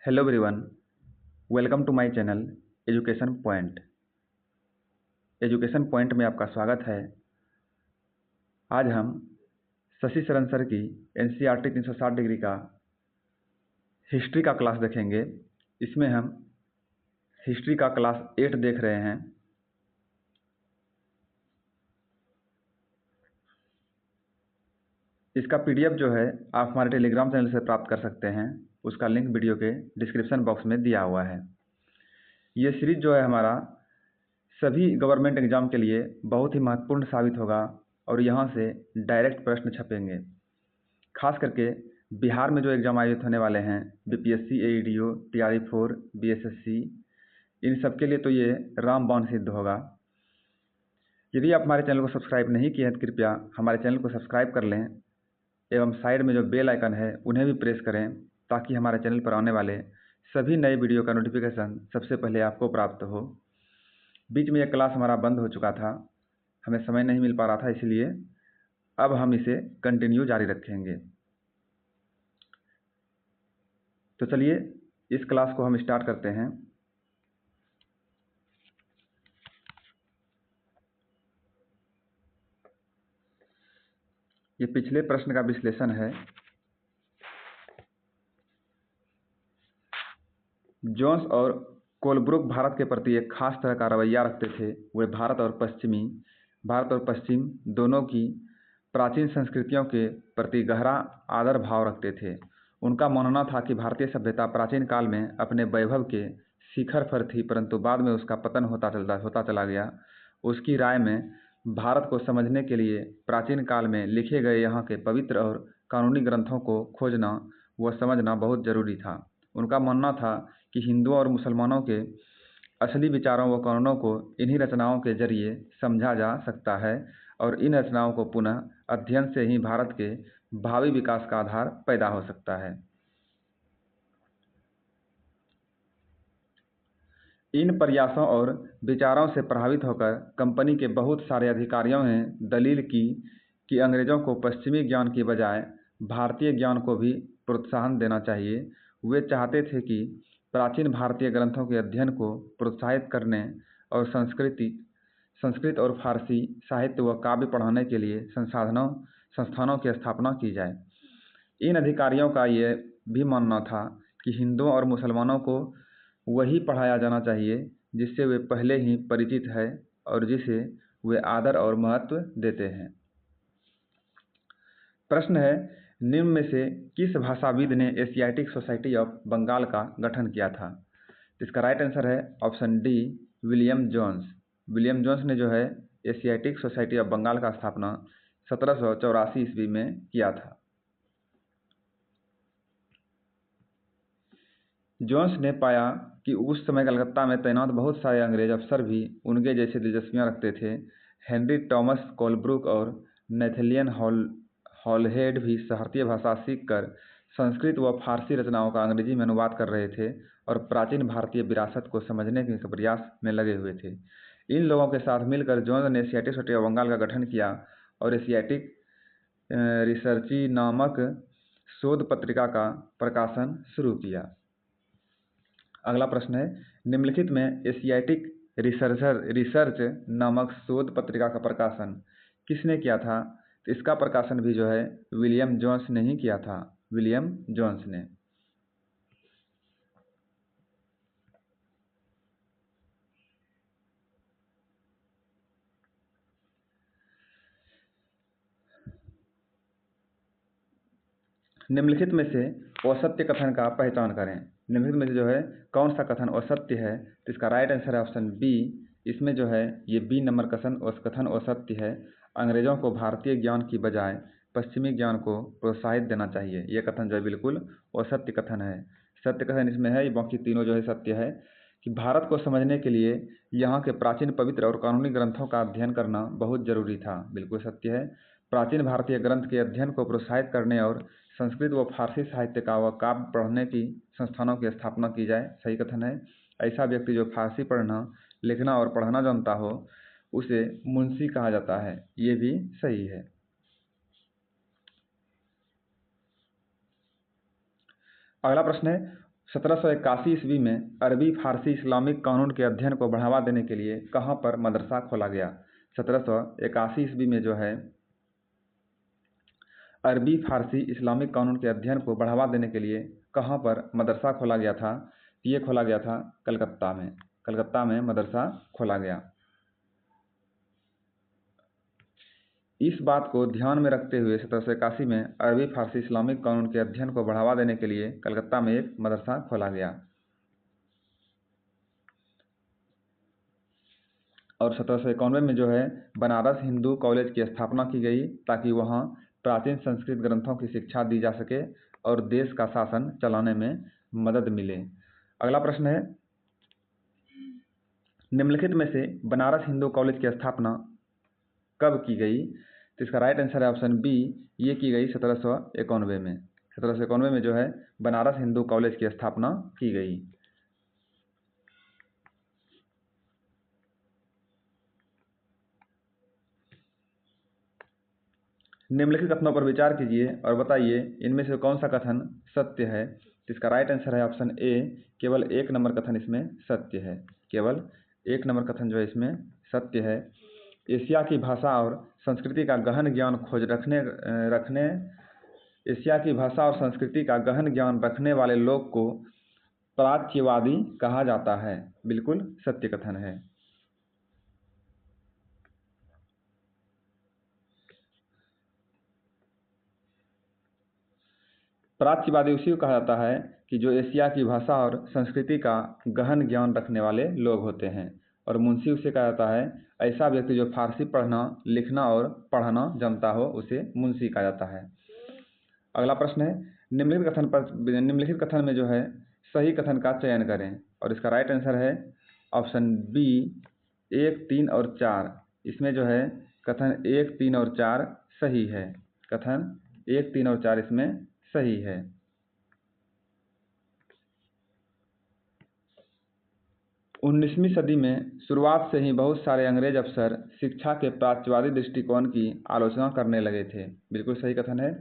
Hello everyone, welcome to my channel education point. Education point में आपका स्वागत है। आज हम शशि शरण सर की एनसीईआरटी 360 डिग्री का हिस्ट्री का क्लास देखेंगे। इसमें हम हिस्ट्री का क्लास 8 देख रहे हैं। इसका पीडीएफ जो है आप हमारे टेलीग्राम चैनल से प्राप्त कर सकते हैं। उसका लिंक वीडियो के डिस्क्रिप्शन बॉक्स में दिया हुआ है। ये सीरीज जो है हमारा सभी गवर्नमेंट एग्जाम के लिए बहुत ही महत्वपूर्ण साबित होगा और यहाँ से डायरेक्ट प्रश्न छपेंगे। खास करके बिहार में जो एग्जाम आयोजित होने वाले हैं, बीपीएससी, एईडीओ, टीआरई-4, बीएसएससी, इन सब के लिए तो ये रामबाण सिद्ध होगा। यदि आप हमारे चैनल को सब्सक्राइब नहीं किए हैं तो कृपया हमारे चैनल को सब्सक्राइब कर लें एवं साइड में जो बेल आइकन है उन्हें भी प्रेस करें ताकि हमारे चैनल पर आने वाले सभी नए वीडियो का नोटिफिकेशन सबसे पहले आपको प्राप्त हो। बीच में यह क्लास हमारा बंद हो चुका था, हमें समय नहीं मिल पा रहा था, इसलिए अब हम इसे कंटिन्यू जारी रखेंगे। तो चलिए इस क्लास को हम स्टार्ट करते हैं। ये पिछले प्रश्न का विश्लेषण है। जोन्स और कोलब्रुक भारत के प्रति एक खास तरह का रवैया रखते थे। वे भारत और पश्चिम दोनों की प्राचीन संस्कृतियों के प्रति गहरा आदर भाव रखते थे। उनका मानना था कि भारतीय सभ्यता प्राचीन काल में अपने वैभव के शिखर पर थी, परंतु बाद में उसका पतन होता चला गया। उसकी राय में भारत को समझने के लिए प्राचीन काल में लिखे गए यहाँ के पवित्र और कानूनी ग्रंथों को खोजना व समझना बहुत जरूरी था। उनका मानना था कि हिंदुओं और मुसलमानों के असली विचारों व कानूनों को इन्हीं रचनाओं के जरिए समझा जा सकता है और इन रचनाओं को पुनः अध्ययन से ही भारत के भावी विकास का आधार पैदा हो सकता है। इन प्रयासों और विचारों से प्रभावित होकर कंपनी के बहुत सारे अधिकारियों ने दलील की कि अंग्रेजों को पश्चिमी ज्ञान की बजाय भारतीय ज्ञान को भी प्रोत्साहन देना चाहिए। वे चाहते थे कि प्राचीन भारतीय ग्रंथों के अध्ययन को प्रोत्साहित करने और संस्कृत और फारसी साहित्य व काव्य पढ़ाने के लिए संस्थानों की स्थापना की जाए। इन अधिकारियों का यह भी मानना था कि हिंदुओं और मुसलमानों को वही पढ़ाया जाना चाहिए जिससे वे पहले ही परिचित है और जिसे वे आदर और महत्व देते हैं। प्रश्न है, निम्न में से किस भाषाविद ने एशियाटिक सोसाइटी ऑफ बंगाल का गठन किया था? इसका राइट आंसर है option D, William Jones. William Jones ने जो है एशियाटिक सोसाइटी ऑफ बंगाल का स्थापना 1784 ईस्वी में किया था। जोन्स ने पाया कि उस समय कलकत्ता में तैनात बहुत सारे अंग्रेज अफसर भी उनके जैसे दिलचस्पियां रखते थे। हेनरी टॉमस कोलब्रुक और नेथेलियन हॉलहेड भी भारतीय भाषा सीखकर संस्कृत व फारसी रचनाओं का अंग्रेजी में अनुवाद कर रहे थे और प्राचीन भारतीय विरासत को समझने के प्रयास में लगे हुए थे। इन लोगों के साथ मिलकर जोन्स ने एशियाटिक सोसाइटी ऑफ बंगाल का गठन किया और एशियाटिक रिसर्ची नामक शोध पत्रिका का प्रकाशन शुरू किया। अगला प्रश्न है, निम्नलिखित में एशियाटिक रिसर्च नामक शोध पत्रिका का प्रकाशन किसने किया था? तो इसका प्रकाशन भी जो है विलियम जोन्स ने ही किया था। विलियम जोन्स ने। निम्नलिखित में से असत्य कथन का पहचान करें। निम्नलिखित में से जो है कौन सा कथन असत्य है? तो इसका राइट आंसर है ऑप्शन बी। इसमें जो है ये बी नंबर कथन असत्य है। अंग्रेजों को भारतीय ज्ञान की बजाय पश्चिमी ज्ञान को प्रोत्साहित देना चाहिए। यह कथन जो है बिल्कुल असत्य कथन है। सत्य कथन इसमें है, बाकी तीनों जो है सत्य है कि भारत को समझने के लिए यहाँ के प्राचीन पवित्र और कानूनी ग्रंथों का अध्ययन करना बहुत जरूरी था। बिल्कुल सत्य है। प्राचीन भारतीय ग्रंथ के अध्ययन को प्रोत्साहित करने और संस्कृत व फारसी साहित्य का व काव्य पढ़ने की संस्थानों की स्थापना की जाए। सही कथन है। ऐसा व्यक्ति जो फारसी पढ़ना, लिखना और पढ़ना जानता हो उसे मुंशी कहा जाता है। ये भी सही है। अगला प्रश्न है, 1781 ईस्वी में अरबी फारसी इस्लामिक कानून के अध्ययन को बढ़ावा देने के लिए कहाँ पर मदरसा खोला गया? 1781 ईस्वी में जो है अरबी फारसी इस्लामिक कानून के अध्ययन को बढ़ावा देने के लिए कहाँ पर मदरसा खोला गया था? ये खोला गया था कलकत्ता में। कलकत्ता में मदरसा खोला गया। इस बात को ध्यान में रखते हुए 1781 में अरबी फारसी इस्लामिक कानून के अध्ययन को बढ़ावा देने के लिए कलकत्ता में एक मदरसा खोला गया। और 1791 में जो है बनारस हिंदू कॉलेज की स्थापना की गई ताकि वहाँ प्राचीन संस्कृत ग्रंथों की शिक्षा दी जा सके और देश का शासन चलाने में मदद मिले। अगला प्रश्न है, निम्नलिखित में से बनारस हिंदू कॉलेज की स्थापना कब की गई? तो इसका राइट आंसर है ऑप्शन बी, ये की गई 1791 में। 1791 में जो है बनारस हिंदू कॉलेज की स्थापना की गई। निम्नलिखित कथनों पर विचार कीजिए और बताइए इनमें से कौन सा कथन सत्य है। तो इसका राइट आंसर है ऑप्शन ए, केवल एक नंबर कथन इसमें सत्य है। केवल एक नंबर कथन जो है इसमें सत्य है। एशिया की भाषा और संस्कृति का गहन ज्ञान एशिया की भाषा और संस्कृति का गहन ज्ञान रखने वाले लोग को प्राच्यवादी कहा जाता है। बिल्कुल सत्य कथन है। प्राच्यवादी उसी को कहा जाता है कि जो एशिया की भाषा और संस्कृति का गहन ज्ञान रखने वाले लोग होते हैं। और मुंशी उसे कहा जाता है ऐसा व्यक्ति जो फारसी पढ़ना लिखना और पढ़ना जानता हो, उसे मुंशी कहा जाता है। अगला प्रश्न है, निम्नलिखित कथन में जो है सही कथन का चयन करें। और इसका राइट आंसर है ऑप्शन बी, 1, 3 और 4। इसमें जो है कथन 1, 3 और 4 सही है। कथन 1, 3 और 4 इसमें सही है। 19वीं सदी में शुरुआत से ही बहुत सारे अंग्रेज अफसर शिक्षा के प्राच्यवादी दृष्टिकोण की आलोचना करने लगे थे। बिल्कुल सही कथन है।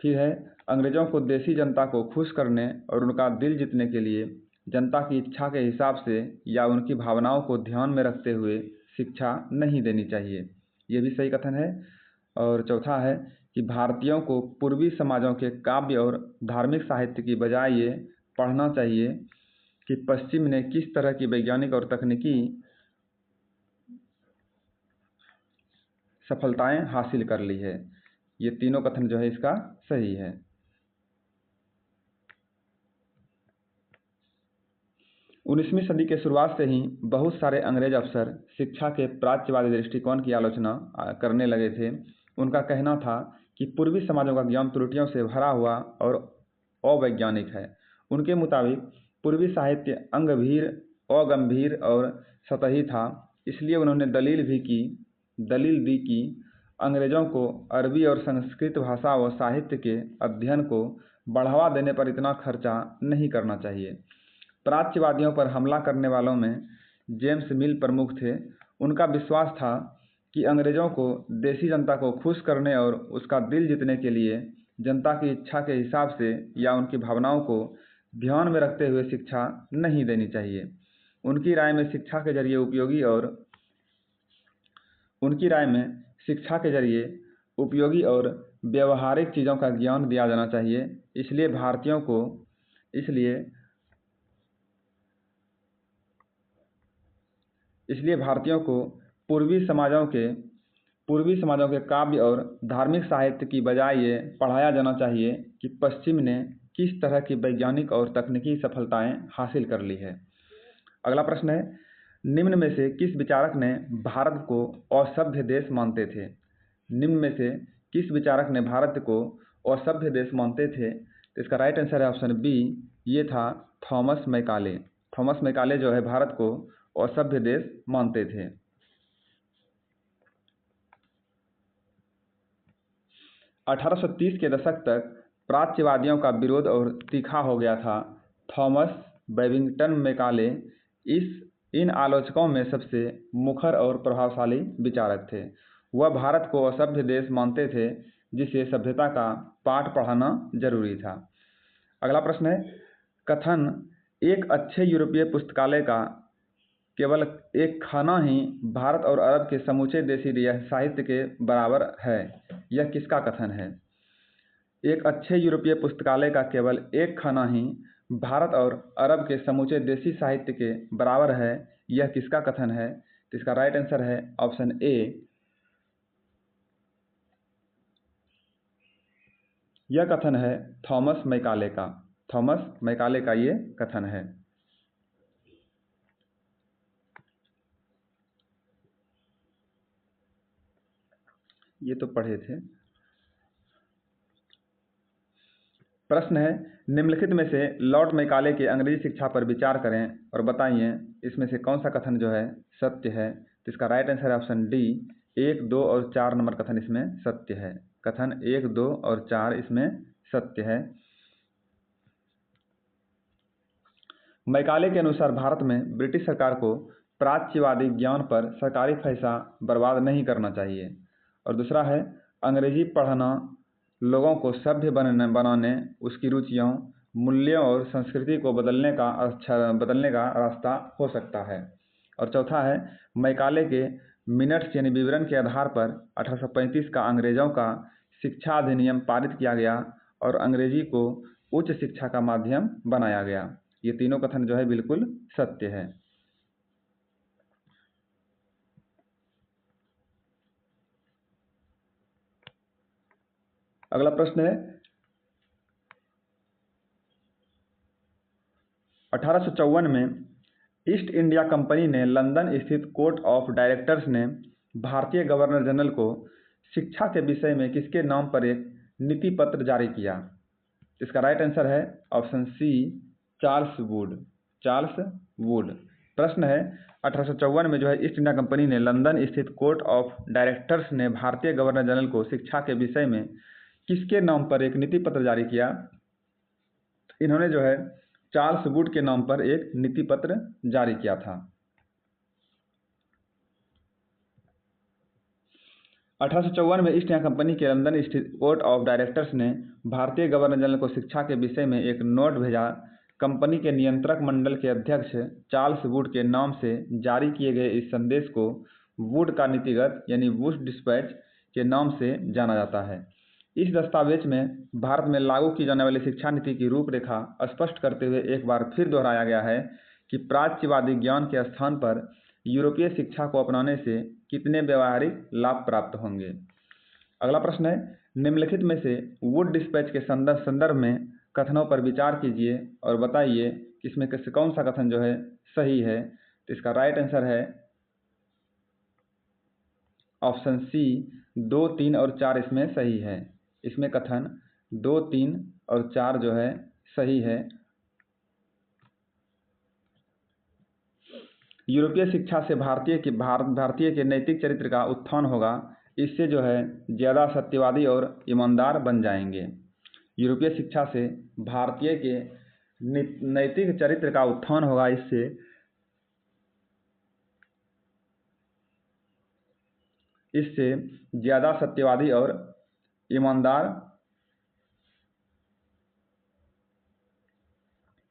फिर है, अंग्रेजों को देसी जनता को खुश करने और उनका दिल जीतने के लिए जनता की इच्छा के हिसाब से या उनकी भावनाओं को ध्यान में रखते हुए शिक्षा नहीं देनी चाहिए। ये भी सही कथन है। और चौथा है कि भारतीयों को पूर्वी समाजों के काव्य और धार्मिक साहित्य की बजाय ये पढ़ना चाहिए कि पश्चिम ने किस तरह की वैज्ञानिक और तकनीकी सफलताएं हासिल कर ली है। ये तीनों कथन जो है इसका सही है। 19वीं सदी के शुरुआत से ही बहुत सारे अंग्रेज अफसर शिक्षा के प्राच्यवादी दृष्टिकोण की आलोचना करने लगे थे। उनका कहना था कि पूर्वी समाजों का ज्ञान त्रुटियों से भरा हुआ और अवैज्ञानिक है। उनके मुताबिक पूर्वी साहित्य अगंभीर और सतही था। इसलिए उन्होंने दलील दी कि अंग्रेजों को अरबी और संस्कृत भाषा व साहित्य के अध्ययन को बढ़ावा देने पर इतना खर्चा नहीं करना चाहिए। प्राच्यवादियों पर हमला करने वालों में जेम्स मिल प्रमुख थे। उनका विश्वास था कि अंग्रेजों को देसी जनता को खुश करने और उसका दिल जीतने के लिए जनता की इच्छा के हिसाब से या उनकी भावनाओं को ध्यान में रखते हुए शिक्षा नहीं देनी चाहिए। उनकी राय में शिक्षा के जरिए उपयोगी और व्यवहारिक चीज़ों का ज्ञान दिया जाना चाहिए। इसलिए भारतीयों को पूर्वी समाजों के काव्य और धार्मिक साहित्य की बजाय ये पढ़ाया जाना चाहिए कि पश्चिम ने किस तरह की वैज्ञानिक और तकनीकी सफलताएं हासिल कर ली है। अगला प्रश्न है, निम्न में से किस विचारक ने भारत को असभ्य देश मानते थे? निम्न में से किस विचारक ने भारत को असभ्य देश मानते थे? तो इसका राइट आंसर है ऑप्शन बी, ये था थॉमस मैकाले। थॉमस मैकाले जो है भारत को असभ्य देश मानते थे। अठारह सौ 30 के दशक तक प्राच्यवादियों का विरोध और तीखा हो गया था। थॉमस बैबिंगटन मैकाले इन आलोचकों में सबसे मुखर और प्रभावशाली विचारक थे। वह भारत को असभ्य देश मानते थे जिसे सभ्यता का पाठ पढ़ाना जरूरी था। अगला प्रश्न है, कथन एक अच्छे यूरोपीय पुस्तकालय का केवल एक खाना ही भारत और अरब के समूचे देसी साहित्य के बराबर है, यह किसका कथन है? एक अच्छे यूरोपीय पुस्तकालय का केवल एक खाना ही भारत और अरब के समूचे देसी साहित्य के बराबर है, यह किसका कथन है? तो इसका राइट आंसर है ऑप्शन ए। यह कथन है थॉमस मैकाले का। थॉमस मैकाले का ये कथन है। ये तो पढ़े थे। प्रश्न है, निम्नलिखित में से लॉर्ड मैकाले के अंग्रेजी शिक्षा पर विचार करें और बताइए इसमें से कौन सा कथन जो है सत्य है। तो इसका राइट आंसर है ऑप्शन डी, 1, 2 और 4 नंबर कथन इसमें सत्य है। कथन 1, 2 और 4 इसमें सत्य है। मैकाले के अनुसार भारत में ब्रिटिश सरकार को प्राच्यवादी ज्ञान पर सरकारी पैसा बर्बाद नहीं करना चाहिए। और दूसरा है, अंग्रेजी पढ़ना लोगों को सभ्य बनाने, उसकी रुचियों, मूल्यों और संस्कृति को बदलने का रास्ता हो सकता है। और चौथा है, मैकाले के मिनट्स यानी विवरण के आधार पर 1835 का अंग्रेजों का शिक्षा अधिनियम पारित किया गया और अंग्रेजी को उच्च शिक्षा का माध्यम बनाया गया। ये तीनों कथन जो है बिल्कुल सत्य है। अगला प्रश्न है, 1854 में ईस्ट इंडिया कंपनी ने लंदन स्थित कोर्ट ऑफ डायरेक्टर्स ने भारतीय गवर्नर जनरल को शिक्षा के विषय में किसके नाम पर एक नीति पत्र जारी किया? इसका राइट आंसर है option C, Charles Wood. Charles Wood. प्रश्न है, 1854 में जो है ईस्ट इंडिया कंपनी ने लंदन स्थित कोर्ट ऑफ डायरेक्टर्स ने भारतीय गवर्नर जनरल को शिक्षा के विषय में किसके नाम पर एक नीति पत्र जारी किया? इन्होंने जो है चार्ल्स वुड के नाम पर एक नीति पत्र जारी किया था। 1854 में ईस्ट इंडिया कंपनी के लंदन स्थित कोर्ट ऑफ डायरेक्टर्स ने भारतीय गवर्नर जनरल को शिक्षा के विषय में एक नोट भेजा। कंपनी के नियंत्रक मंडल के अध्यक्ष चार्ल्स वुड के नाम से जारी किए गए इस संदेश को वुड का नीतिगत यानी वुड डिस्पैच के नाम से जाना जाता है। इस दस्तावेज में भारत में लागू की जाने वाली शिक्षा नीति की रूपरेखा स्पष्ट करते हुए एक बार फिर दोहराया गया है कि प्राच्यवादी ज्ञान के स्थान पर यूरोपीय शिक्षा को अपनाने से कितने व्यावहारिक लाभ प्राप्त होंगे। अगला प्रश्न है, निम्नलिखित में से वुड डिस्पैच के संदर्भ में कथनों पर विचार कीजिए और बताइए कि इसमें कौन सा कथन जो है सही है। तो इसका राइट आंसर है ऑप्शन सी, 2, 3 और 4 इसमें सही है। इसमें कथन 2, 3 और 4 जो है सही है। यूरोपीय शिक्षा से भारतीय के नैतिक चरित्र का उत्थान होगा। इससे जो है ज़्यादा सत्यवादी और ईमानदार बन जाएंगे। यूरोपीय शिक्षा से भारतीय के नैतिक चरित्र का उत्थान होगा। इससे ज़्यादा सत्यवादी और ईमानदार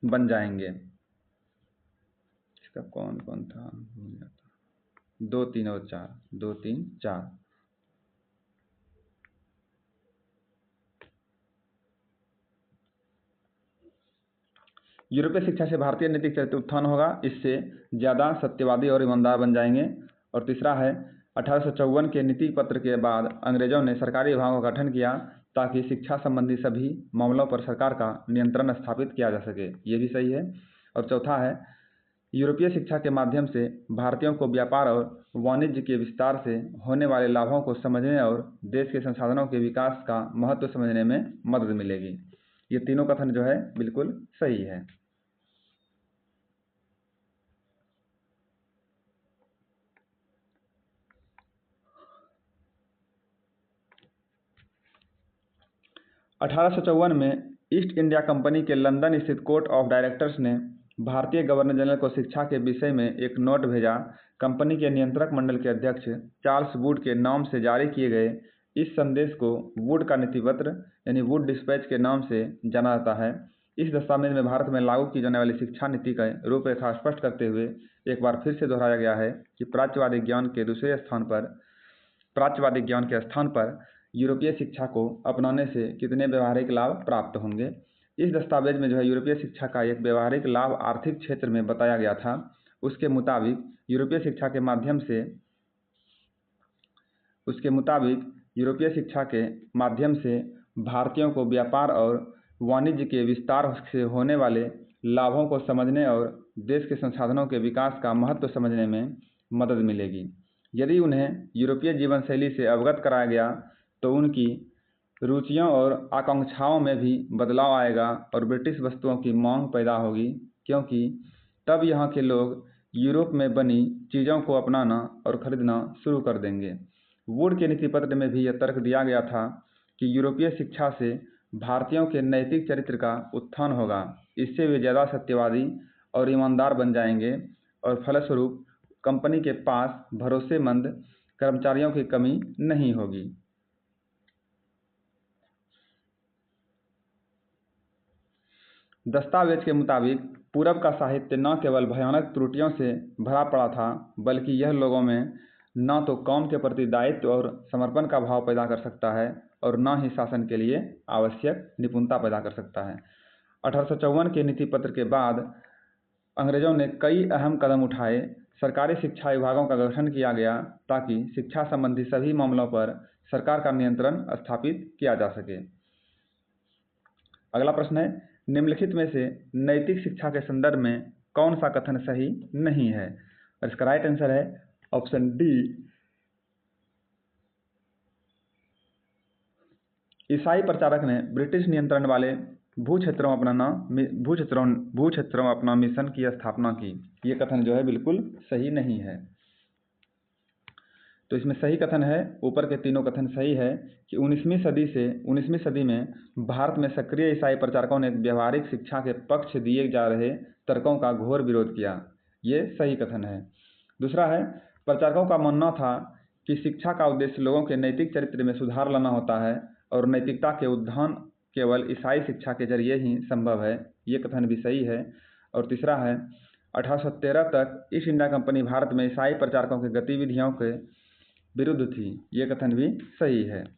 बन जाएंगे। इसका कौन कौन था? 2, 3 और 4। 2, 3, 4। यूरोपीय शिक्षा से भारतीय नैतिक चरित्र उत्थान होगा। इससे ज़्यादा सत्यवादी और ईमानदार बन जाएंगे। और तीसरा है, 1854 के नीति पत्र के बाद अंग्रेजों ने सरकारी विभागों का गठन किया ताकि शिक्षा संबंधी सभी मामलों पर सरकार का नियंत्रण स्थापित किया जा सके। ये भी सही है। और चौथा है, यूरोपीय शिक्षा के माध्यम से भारतीयों को व्यापार और वाणिज्य के विस्तार से होने वाले लाभों को समझने और देश के संसाधनों के विकास का महत्व समझने में मदद मिलेगी। ये तीनों कथन जो है बिल्कुल सही है। (1854) में ईस्ट इंडिया कंपनी के लंदन स्थित कोर्ट ऑफ डायरेक्टर्स ने भारतीय गवर्नर जनरल को शिक्षा के विषय में एक नोट भेजा। कंपनी के नियंत्रक मंडल के अध्यक्ष चार्ल्स वुड के नाम से जारी किए गए इस संदेश को वुड का नीति पत्र यानी वुड डिस्पैच के नाम से जाना जाता है। इस दस्तावेज में भारत में लागू की जाने वाली शिक्षा नीति का रूपरेखा स्पष्ट करते हुए एक बार फिर से दोहराया गया है कि प्राच्यवादी ज्ञान के स्थान पर यूरोपीय शिक्षा को अपनाने से कितने व्यवहारिक लाभ प्राप्त होंगे। इस दस्तावेज में जो है यूरोपीय शिक्षा का एक व्यवहारिक लाभ आर्थिक क्षेत्र में बताया गया था। उसके मुताबिक यूरोपीय शिक्षा के माध्यम से भारतीयों को व्यापार और वाणिज्य के विस्तार से होने वाले लाभों को समझने और देश के संसाधनों के विकास का महत्व समझने में मदद मिलेगी। यदि उन्हें यूरोपीय जीवन शैली से अवगत कराया गया तो उनकी रुचियों और आकांक्षाओं में भी बदलाव आएगा और ब्रिटिश वस्तुओं की मांग पैदा होगी, क्योंकि तब यहाँ के लोग यूरोप में बनी चीज़ों को अपनाना और खरीदना शुरू कर देंगे। वुड के नीति पत्र में भी यह तर्क दिया गया था कि यूरोपीय शिक्षा से भारतीयों के नैतिक चरित्र का उत्थान होगा। इससे वे ज़्यादा सत्यवादी और ईमानदार बन जाएंगे और फलस्वरूप कंपनी के पास भरोसेमंद कर्मचारियों की कमी नहीं होगी। दस्तावेज के मुताबिक पूरब का साहित्य न केवल भयानक त्रुटियों से भरा पड़ा था, बल्कि यह लोगों में न तो कौम के प्रति दायित्व और समर्पण का भाव पैदा कर सकता है और न ही शासन के लिए आवश्यक निपुणता पैदा कर सकता है। 1854 के नीति पत्र के बाद अंग्रेजों ने कई अहम कदम उठाए। सरकारी शिक्षा विभागों का गठन किया गया ताकि शिक्षा संबंधी सभी मामलों पर सरकार का नियंत्रण स्थापित किया जा सके। अगला प्रश्न है, निम्नलिखित में से नैतिक शिक्षा के संदर्भ में कौन सा कथन सही नहीं है? और इसका राइट आंसर है ऑप्शन डी, ईसाई प्रचारक ने ब्रिटिश नियंत्रण वाले भूक्षेत्रों में अपना मिशन की स्थापना की। ये कथन जो है बिल्कुल सही नहीं है। तो इसमें सही कथन है, ऊपर के तीनों कथन सही है कि 19वीं सदी में भारत में सक्रिय ईसाई प्रचारकों ने व्यवहारिक शिक्षा के पक्ष दिए जा रहे तर्कों का घोर विरोध किया। ये सही कथन है। दूसरा है, प्रचारकों का मानना था कि शिक्षा का उद्देश्य लोगों के नैतिक चरित्र में सुधार लाना होता है और नैतिकता के उत्थान केवल ईसाई शिक्षा के जरिए ही संभव है। ये कथन भी सही है। और तीसरा है, 1813 तक ईस्ट इंडिया कंपनी भारत में ईसाई प्रचारकों की गतिविधियों के विरुद्ध थी। ये कथन भी सही है।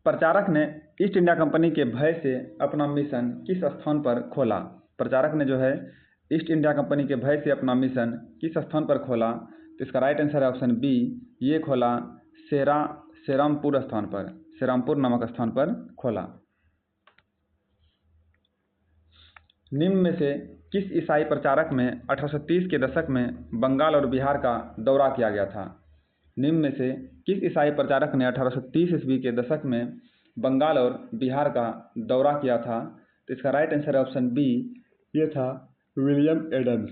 प्रचारक ने ईस्ट इंडिया कंपनी के भय से अपना मिशन किस स्थान पर खोला? प्रचारक ने जो है ईस्ट इंडिया कंपनी के भय से अपना मिशन किस स्थान पर खोला? तो इसका राइट आंसर है ऑप्शन बी, ये खोला सेरामपुर नामक स्थान पर खोला। निम्न में से किस ईसाई प्रचारक में 1830 के दशक में बंगाल और बिहार का दौरा किया गया था? निम्न में से किस ईसाई प्रचारक ने 1830 ईस्वी के दशक में बंगाल और बिहार का दौरा किया था? तो इसका राइट आंसर है ऑप्शन बी, ये था विलियम एडम्स।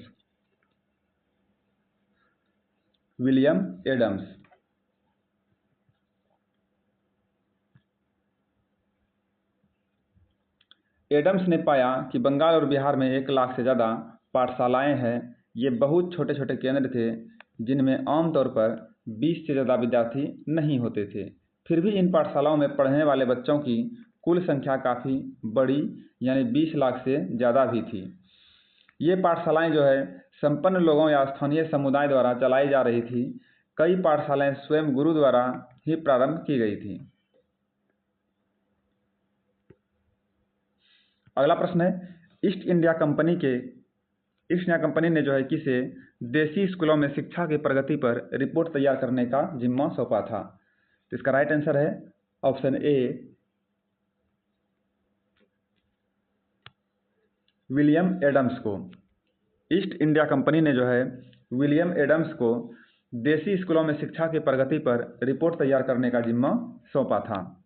एडम्स ने पाया कि बंगाल और बिहार में 1 लाख से ज़्यादा पाठशालाएं हैं। ये बहुत छोटे छोटे केंद्र थे जिनमें आमतौर पर 20 से ज़्यादा विद्यार्थी नहीं होते थे। फिर भी इन पाठशालाओं में पढ़ने वाले बच्चों की कुल संख्या काफ़ी बड़ी यानी 20 लाख से ज़्यादा भी थी। ये पाठशालाएं जो है संपन्न लोगों या स्थानीय समुदाय द्वारा चलाई जा रही थी। कई पाठशालाएं स्वयं गुरु द्वारा ही प्रारंभ की गई थी। अगला प्रश्न है, ईस्ट इंडिया कंपनी ने जो है किसे देसी स्कूलों में शिक्षा की प्रगति पर रिपोर्ट तैयार करने का जिम्मा सौंपा था? तो इसका राइट आंसर है ऑप्शन ए, विलियम एडम्स को। ईस्ट इंडिया कंपनी ने जो है विलियम एडम्स को देसी स्कूलों में शिक्षा की प्रगति पर रिपोर्ट तैयार करने का जिम्मा सौंपा था।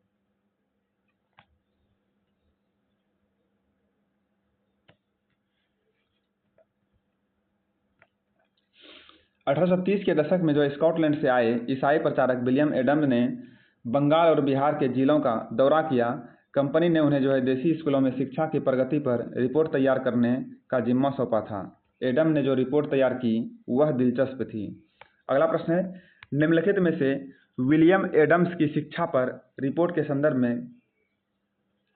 1830 के दशक में जो स्कॉटलैंड से आए ईसाई प्रचारक विलियम एडम्स ने बंगाल और बिहार के जिलों का दौरा किया। कंपनी ने उन्हें जो है देसी स्कूलों में शिक्षा की प्रगति पर रिपोर्ट तैयार करने का जिम्मा सौंपा था। एडम ने जो रिपोर्ट तैयार की वह दिलचस्प थी। अगला प्रश्न है, निम्नलिखित में से विलियम एडम्स की शिक्षा पर रिपोर्ट के संदर्भ में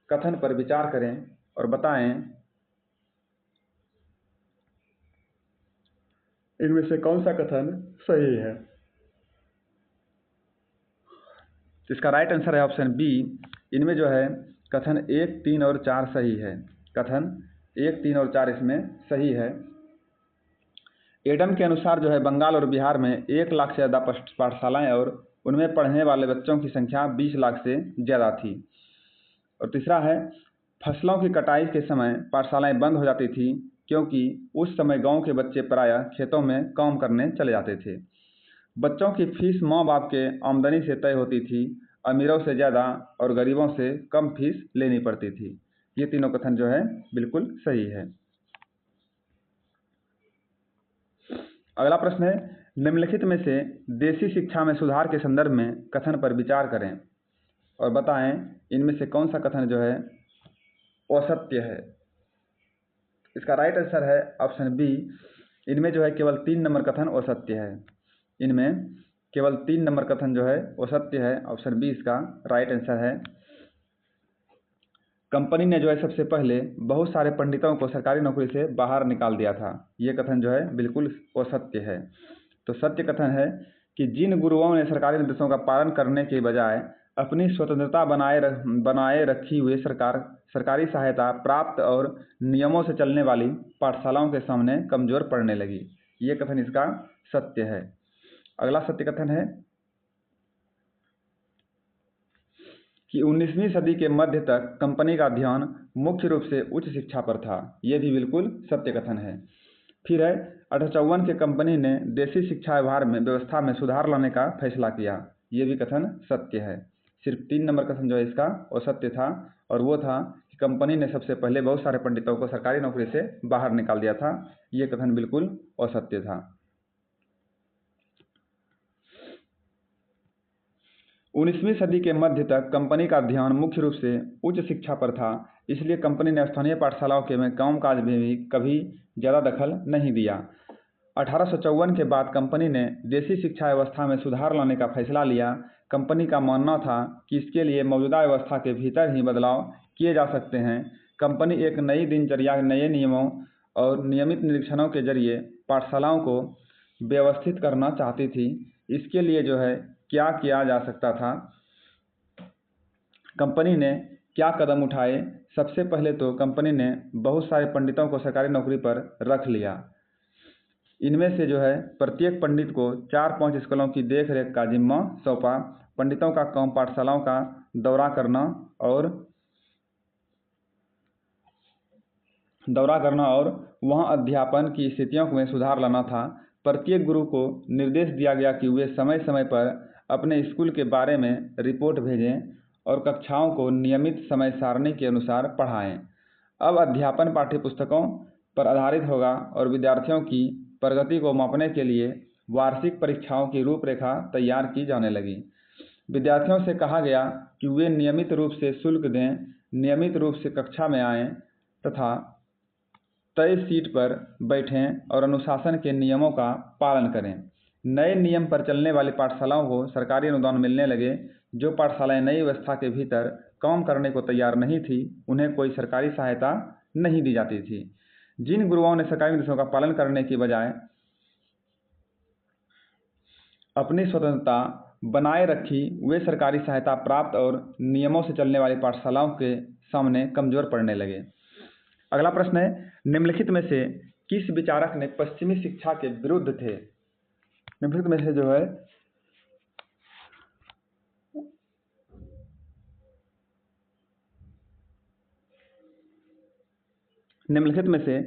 कथन पर विचार करें और बताएं इनमें से कौन सा कथन सही है। इसका राइट आंसर है ऑप्शन बी। इनमें जो है कथन 1, 3 और 4 सही है। कथन 1, 3 और 4 इसमें सही है। एडम के अनुसार जो है बंगाल और बिहार में 1 लाख से ज़्यादा पाठशालाएं और उनमें पढ़ने वाले बच्चों की संख्या 20 लाख से ज़्यादा थी। और तीसरा है, फसलों की कटाई के समय पाठशालाएं बंद हो जाती थी क्योंकि उस समय गांव के बच्चे प्रायः खेतों में काम करने चले जाते थे। बच्चों की फीस माँ बाप के आमदनी से तय होती थी, अमीरों से ज़्यादा और गरीबों से कम फीस लेनी पड़ती थी। ये तीनों कथन जो है बिल्कुल सही है। अगला प्रश्न है, निम्नलिखित में से देसी शिक्षा में सुधार के संदर्भ में कथन पर विचार करें और बताएं इनमें से कौन सा कथन जो है असत्य है। इसका राइट आंसर है ऑप्शन बी। इनमें जो है केवल 3 नंबर कथन असत्य है। इनमें केवल 3 नंबर कथन जो है असत्य है। ऑप्शन बी इसका राइट आंसर है। कंपनी ने जो है सबसे पहले बहुत सारे पंडितों को सरकारी नौकरी से बाहर निकाल दिया था। ये कथन जो है बिल्कुल असत्य है। तो सत्य कथन है कि जिन गुरुओं ने सरकारी निर्देशों का पालन करने के बजाय अपनी स्वतंत्रता बनाए रखी हुए सरकारी सहायता प्राप्त और नियमों से चलने वाली पाठशालाओं के सामने कमजोर पड़ने लगी। ये कथन इसका सत्य है। अगला सत्य कथन है कि 19वीं सदी के मध्य तक कंपनी का ध्यान मुख्य रूप से उच्च शिक्षा पर था। यह भी बिल्कुल सत्य कथन है। फिर है 1854 के कंपनी ने देसी शिक्षा व्यवस्था में सुधार लाने का फैसला किया। यह भी कथन सत्य है। सिर्फ 3 नंबर कथन जो है इसका असत्य था और वो था कि कंपनी ने सबसे पहले बहुत सारे पंडितों को सरकारी नौकरी से बाहर निकाल दिया था। ये कथन बिल्कुल असत्य था। 19वीं सदी के मध्य तक कंपनी का ध्यान मुख्य रूप से उच्च शिक्षा पर था, इसलिए कंपनी ने स्थानीय पाठशालाओं के में कामकाज में भी कभी ज़्यादा दखल नहीं दिया। 1854 के बाद कंपनी ने देसी शिक्षा व्यवस्था में सुधार लाने का फैसला लिया। कंपनी का मानना था कि इसके लिए मौजूदा व्यवस्था के भीतर ही बदलाव किए जा सकते हैं। कंपनी एक नई दिनचर्या, नए नियमों और नियमित निरीक्षणों के जरिए पाठशालाओं को व्यवस्थित करना चाहती थी। इसके लिए जो है क्या किया जा सकता था, कंपनी ने क्या कदम उठाए। सबसे पहले तो कंपनी ने बहुत सारे पंडितों को सरकारी नौकरी पर रख लिया। इनमें से जो है प्रत्येक पंडित को 4-5 स्कूलों की देखरेख का जिम्मा सौंपा। पंडितों का काम पाठशालाओं का दौरा करना और वहां अध्यापन की स्थितियों में सुधार लाना था। प्रत्येक गुरु को निर्देश दिया गया कि वे समय समय पर अपने स्कूल के बारे में रिपोर्ट भेजें और कक्षाओं को नियमित समय सारणी के अनुसार पढ़ाएं। अब अध्यापन पाठ्यपुस्तकों पर आधारित होगा और विद्यार्थियों की प्रगति को मापने के लिए वार्षिक परीक्षाओं की रूपरेखा तैयार की जाने लगी। विद्यार्थियों से कहा गया कि वे नियमित रूप से शुल्क दें, नियमित रूप से कक्षा में आएं तथा तय सीट पर बैठें और अनुशासन के नियमों का पालन करें। नए नियम पर चलने वाली पाठशालाओं को सरकारी अनुदान मिलने लगे। जो पाठशालाएं नई व्यवस्था के भीतर काम करने को तैयार नहीं थी, उन्हें कोई सरकारी सहायता नहीं दी जाती थी। जिन गुरुओं ने सरकारी निर्देशों का पालन करने की बजाय अपनी स्वतंत्रता बनाए रखी, वे सरकारी सहायता प्राप्त और नियमों से चलने वाली पाठशालाओं के सामने कमजोर पड़ने लगे। अगला प्रश्न है, निम्नलिखित में से किस विचारक ने पश्चिमी शिक्षा के विरुद्ध थे। निम्नलिखित में से जो है निम्नलिखित में से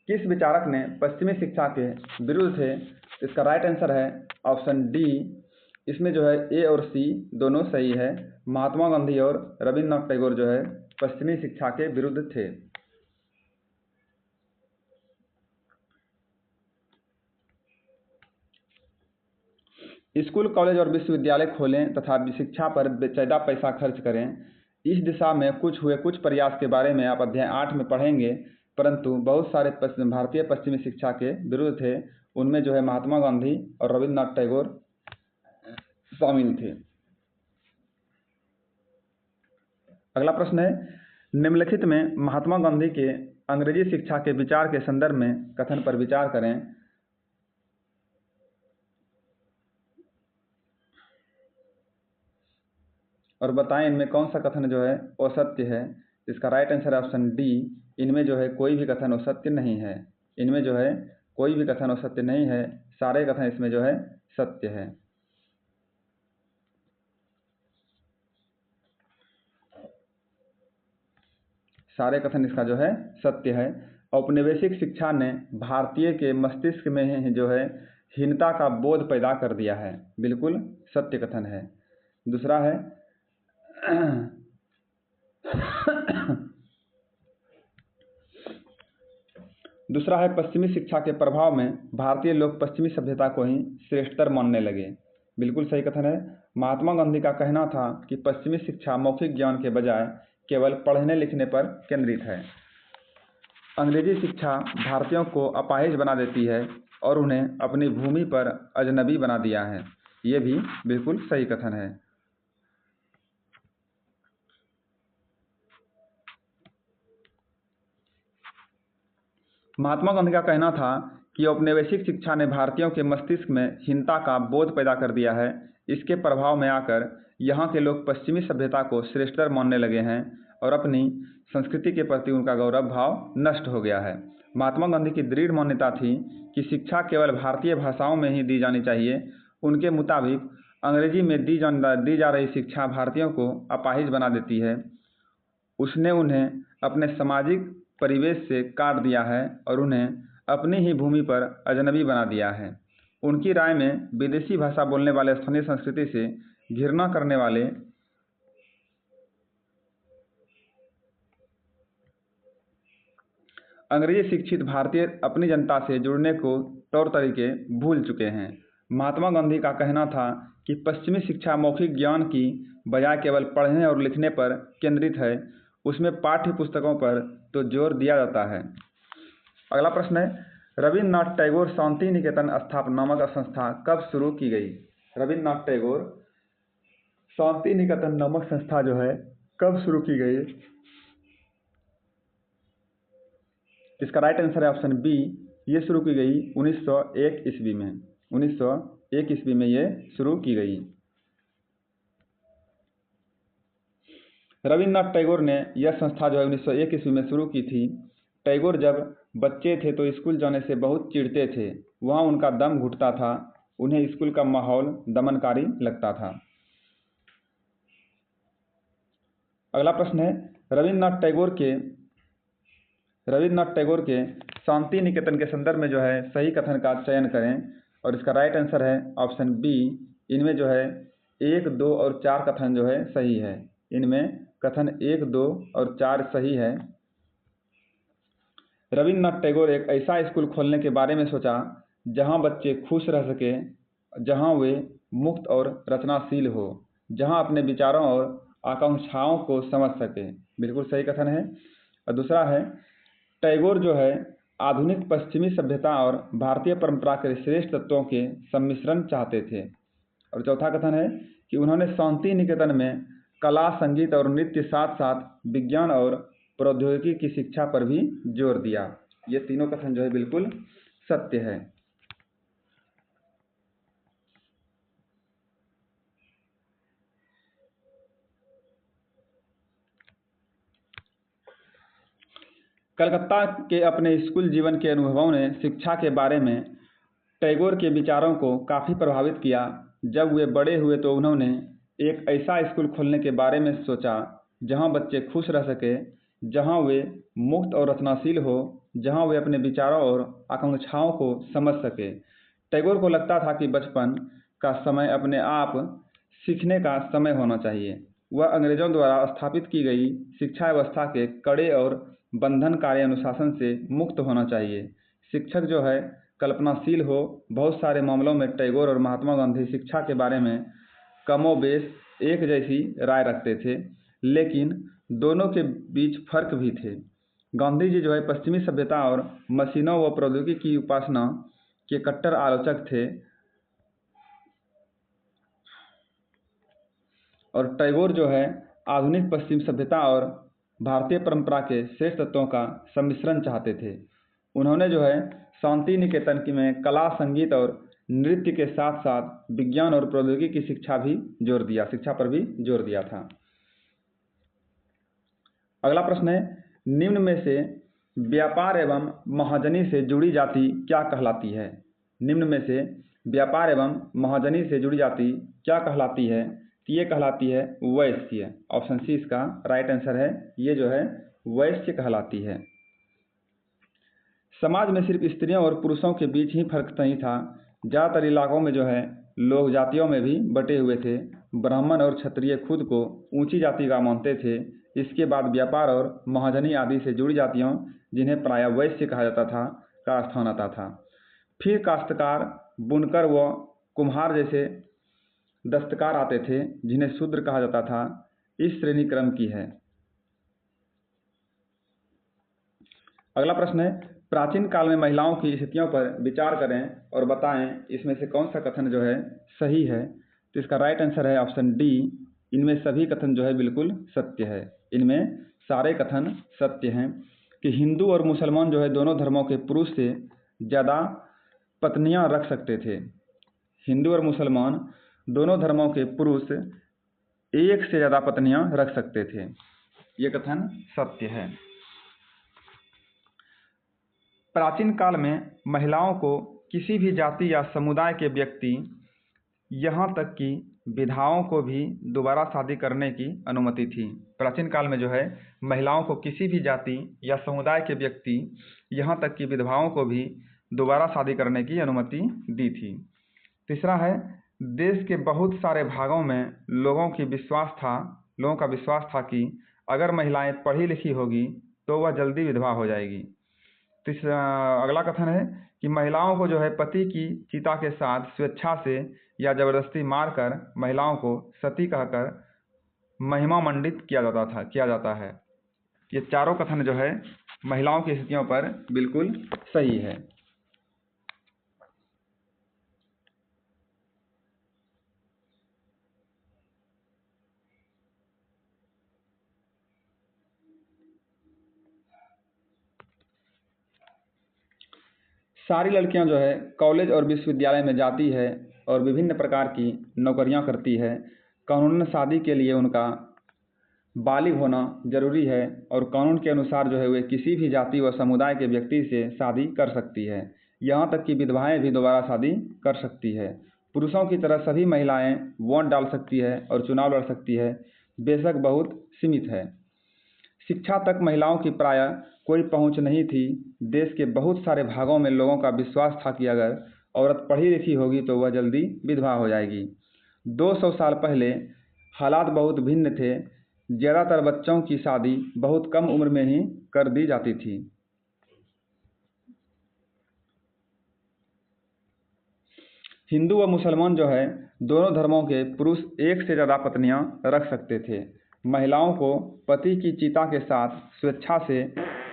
किस विचारक ने पश्चिमी शिक्षा के विरुद्ध थे। इसका राइट आंसर है ऑप्शन डी। इसमें जो है ए और सी दोनों सही है। महात्मा गांधी और रविन्द्रनाथ टैगोर जो है पश्चिमी शिक्षा के विरुद्ध थे। स्कूल, कॉलेज और विश्वविद्यालय खोलें तथा शिक्षा पर बेचारा पैसा खर्च करें। इस दिशा में कुछ प्रयास के बारे में आप अध्याय 8 में पढ़ेंगे। परंतु बहुत सारे भारतीय पश्चिमी शिक्षा के विरुद्ध थे। उनमें जो है महात्मा गांधी और रविन्द्रनाथ टैगोर शामिल थे। अगला प्रश्न है, निम्नलिखित में महात्मा गांधी के अंग्रेजी शिक्षा के विचार के संदर्भ में कथन पर विचार करें और बताएं इनमें कौन सा कथन जो है वो सत्य है। इसका राइट आंसर है ऑप्शन डी, इनमें जो है कोई भी कथन वो सत्य नहीं है। इनमें जो है कोई भी कथन वो सत्य नहीं है, सारे कथन इसमें जो है सत्य है। सारे कथन इसका जो है सत्य है। औपनिवेशिक शिक्षा ने भारतीय के मस्तिष्क में जो है हीनता का बोध पैदा कर दिया है, बिल्कुल सत्य कथन है। दूसरा है दूसरा है पश्चिमी शिक्षा के प्रभाव में भारतीय लोग पश्चिमी सभ्यता को ही श्रेष्ठतर मानने लगे, बिल्कुल सही कथन है। महात्मा गांधी का कहना था कि पश्चिमी शिक्षा मौखिक ज्ञान के बजाय केवल पढ़ने लिखने पर केंद्रित है। अंग्रेजी शिक्षा भारतीयों को अपाहिज बना देती है और उन्हें अपनी भूमि पर अजनबी बना दिया है, ये भी बिल्कुल सही कथन है। महात्मा गांधी का कहना था कि औपनिवेशिक शिक्षा ने भारतीयों के मस्तिष्क में हीनता का बोध पैदा कर दिया है। इसके प्रभाव में आकर यहाँ के लोग पश्चिमी सभ्यता को श्रेष्ठतर मानने लगे हैं और अपनी संस्कृति के प्रति उनका गौरव भाव नष्ट हो गया है। महात्मा गांधी की दृढ़ मान्यता थी कि शिक्षा केवल भारतीय भाषाओं में ही दी जानी चाहिए। उनके मुताबिक अंग्रेजी में दी जा रही शिक्षा भारतीयों को अपाहिज बना देती है। उसने उन्हें अपने सामाजिक परिवेश से काट दिया है और उन्हें अपनी ही भूमि पर अजनबी बना दिया है। उनकी राय में विदेशी भाषा बोलने वाले स्थानीय संस्कृति से घृणा करने वाले अंग्रेजी शिक्षित भारतीय अपनी जनता से जुड़ने को तौर तरीके भूल चुके हैं। महात्मा गांधी का कहना था कि पश्चिमी शिक्षा मौखिक ज्ञान की बजाय केवल पढ़ने और लिखने पर केंद्रित है। उसमें पाठ्य पुस्तकों पर तो जोर दिया जाता है। अगला प्रश्न है, रविन्द्रनाथ टैगोर शांति निकेतन स्थापना नामक संस्था कब शुरू की गई? रविन्द्रनाथ टैगोर शांति निकेतन नामक संस्था जो है कब शुरू की गई? इसका राइट आंसर है ऑप्शन बी, ये शुरू की गई 1901 ईस्वी में। 1901 ईस्वी में ये शुरू की गई। रविन्द्रनाथ टैगोर ने यह संस्था जो है 1901 ईस्वी में शुरू की थी। टैगोर जब बच्चे थे तो स्कूल जाने से बहुत चिढ़ते थे। वहाँ उनका दम घुटता था। उन्हें स्कूल का माहौल दमनकारी लगता था। अगला प्रश्न है, रविन्द्रनाथ टैगोर के शांति निकेतन के संदर्भ में जो है सही कथन का चयन करें और इसका राइट आंसर है ऑप्शन बी। इनमें जो है 1, 2 और 4 कथन जो है सही है। इनमें कथन 1, 2 और 4 सही है। रविन्द्रनाथ टैगोर एक ऐसा स्कूल खोलने के बारे में सोचा जहां बच्चे खुश रह सके, जहां वे मुक्त और रचनाशील हो, जहां अपने विचारों और आकांक्षाओं को समझ सके, बिल्कुल सही कथन है। और दूसरा है, टैगोर जो है आधुनिक पश्चिमी सभ्यता और भारतीय परंपरा के श्रेष्ठ तत्वों के सम्मिश्रण चाहते थे। और चौथा कथन है कि उन्होंने शांति निकेतन में कला, संगीत और नृत्य साथ साथ विज्ञान और प्रौद्योगिकी की शिक्षा पर भी जोर दिया। ये तीनों कथन जो है बिल्कुल सत्य है। कलकत्ता के अपने स्कूल जीवन के अनुभवों ने शिक्षा के बारे में टैगोर के विचारों को काफ़ी प्रभावित किया। जब वे बड़े हुए तो उन्होंने एक ऐसा स्कूल खोलने के बारे में सोचा जहां बच्चे खुश रह सके, जहां वे मुक्त और रचनाशील हो, जहां वे अपने विचारों और आकांक्षाओं को समझ सके। टैगोर को लगता था कि बचपन का समय अपने आप सीखने का समय होना चाहिए। वह अंग्रेजों द्वारा स्थापित की गई शिक्षा व्यवस्था के कड़े और बंधनकारी अनुशासन से मुक्त होना चाहिए। शिक्षक जो है कल्पनाशील हो। बहुत सारे मामलों में टैगोर और महात्मा गांधी शिक्षा के बारे में कमोबेश एक जैसी राय रखते थे, लेकिन दोनों के बीच फर्क भी थे। गांधी जी जो है पश्चिमी सभ्यता और मशीनों व प्रौद्योगिकी की उपासना के कट्टर आलोचक थे और टैगोर जो है आधुनिक पश्चिम सभ्यता और भारतीय परंपरा के श्रेष्ठ तत्वों का सम्मिश्रण चाहते थे। उन्होंने जो है शांति निकेतन में कला, संगीत और नृत्य के साथ साथ विज्ञान और प्रौद्योगिकी की शिक्षा पर भी जोर दिया था। अगला प्रश्न है, निम्न में से व्यापार एवं महाजनी से जुड़ी जाति क्या कहलाती है? निम्न में से व्यापार एवं महाजनी से जुड़ी जाति क्या कहलाती है? ये कहलाती है वैश्य। ऑप्शन सी इसका राइट आंसर है। ये जो है वैश्य कहलाती है। समाज में सिर्फ स्त्रियों और पुरुषों के बीच ही फर्क नहीं था, ज़्यादातर इलाकों में जो है लोग जातियों में भी बटे हुए थे। ब्राह्मण और क्षत्रिय खुद को ऊंची जाति का मानते थे। इसके बाद व्यापार और महाजनी आदि से जुड़ी जातियों, जिन्हें प्रायः वैश्य कहा जाता था, का स्थान आता था। फिर काश्तकार, बुनकर व कुम्हार जैसे दस्तकार आते थे, जिन्हें शूद्र कहा जाता था। इस श्रेणी क्रम की है। अगला प्रश्न है, प्राचीन काल में महिलाओं की स्थितियों पर विचार करें और बताएं इसमें से कौन सा कथन जो है सही है। तो इसका राइट आंसर है ऑप्शन डी। इनमें सभी कथन जो है बिल्कुल सत्य है। इनमें सारे कथन सत्य हैं कि हिंदू और मुसलमान जो है दोनों धर्मों के पुरुष से ज़्यादा पत्नियां रख सकते थे। हिंदू और मुसलमान दोनों धर्मों के पुरुष एक से ज़्यादा पत्नियां रख सकते थे। ये कथन सत्य है। प्राचीन काल में महिलाओं को किसी भी जाति या समुदाय के व्यक्ति, यहाँ तक कि विधवाओं को भी दोबारा शादी करने की अनुमति थी। प्राचीन काल में जो है महिलाओं को किसी भी जाति या समुदाय के व्यक्ति, यहाँ तक कि विधवाओं को भी दोबारा शादी करने की अनुमति दी थी। तीसरा है, देश के बहुत सारे भागों में लोगों का विश्वास था कि अगर महिलाएं पढ़ी लिखी होगी तो वह जल्दी विधवा हो जाएगी। अगला कथन है कि महिलाओं को जो है पति की चिता के साथ स्वेच्छा से या जबरदस्ती मारकर महिलाओं को सती कहकर महिमा मंडित किया जाता है। ये चारों कथन जो है महिलाओं की स्थितियों पर बिल्कुल सही है। सारी लड़कियां जो है कॉलेज और विश्वविद्यालय में जाती है और विभिन्न प्रकार की नौकरियां करती है। कानूनन शादी के लिए उनका बालिग होना जरूरी है और कानून के अनुसार जो है वे किसी भी जाति व समुदाय के व्यक्ति से शादी कर सकती है। यहाँ तक कि विधवाएं भी दोबारा शादी कर सकती है। पुरुषों की तरह सभी महिलाएं वोट डाल सकती है और चुनाव लड़ सकती है, बेशक बहुत सीमित है। शिक्षा तक महिलाओं की प्रायः कोई पहुंच नहीं थी। देश के बहुत सारे भागों में लोगों का विश्वास था कि अगर औरत पढ़ी लिखी होगी तो वह जल्दी विधवा हो जाएगी। 200 साल पहले हालात बहुत भिन्न थे। ज़्यादातर बच्चों की शादी बहुत कम उम्र में ही कर दी जाती थी। हिंदू व मुसलमान जो है दोनों धर्मों के पुरुष एक से ज़्यादा पत्नियां रख सकते थे। महिलाओं को पति की चिता के साथ स्वेच्छा से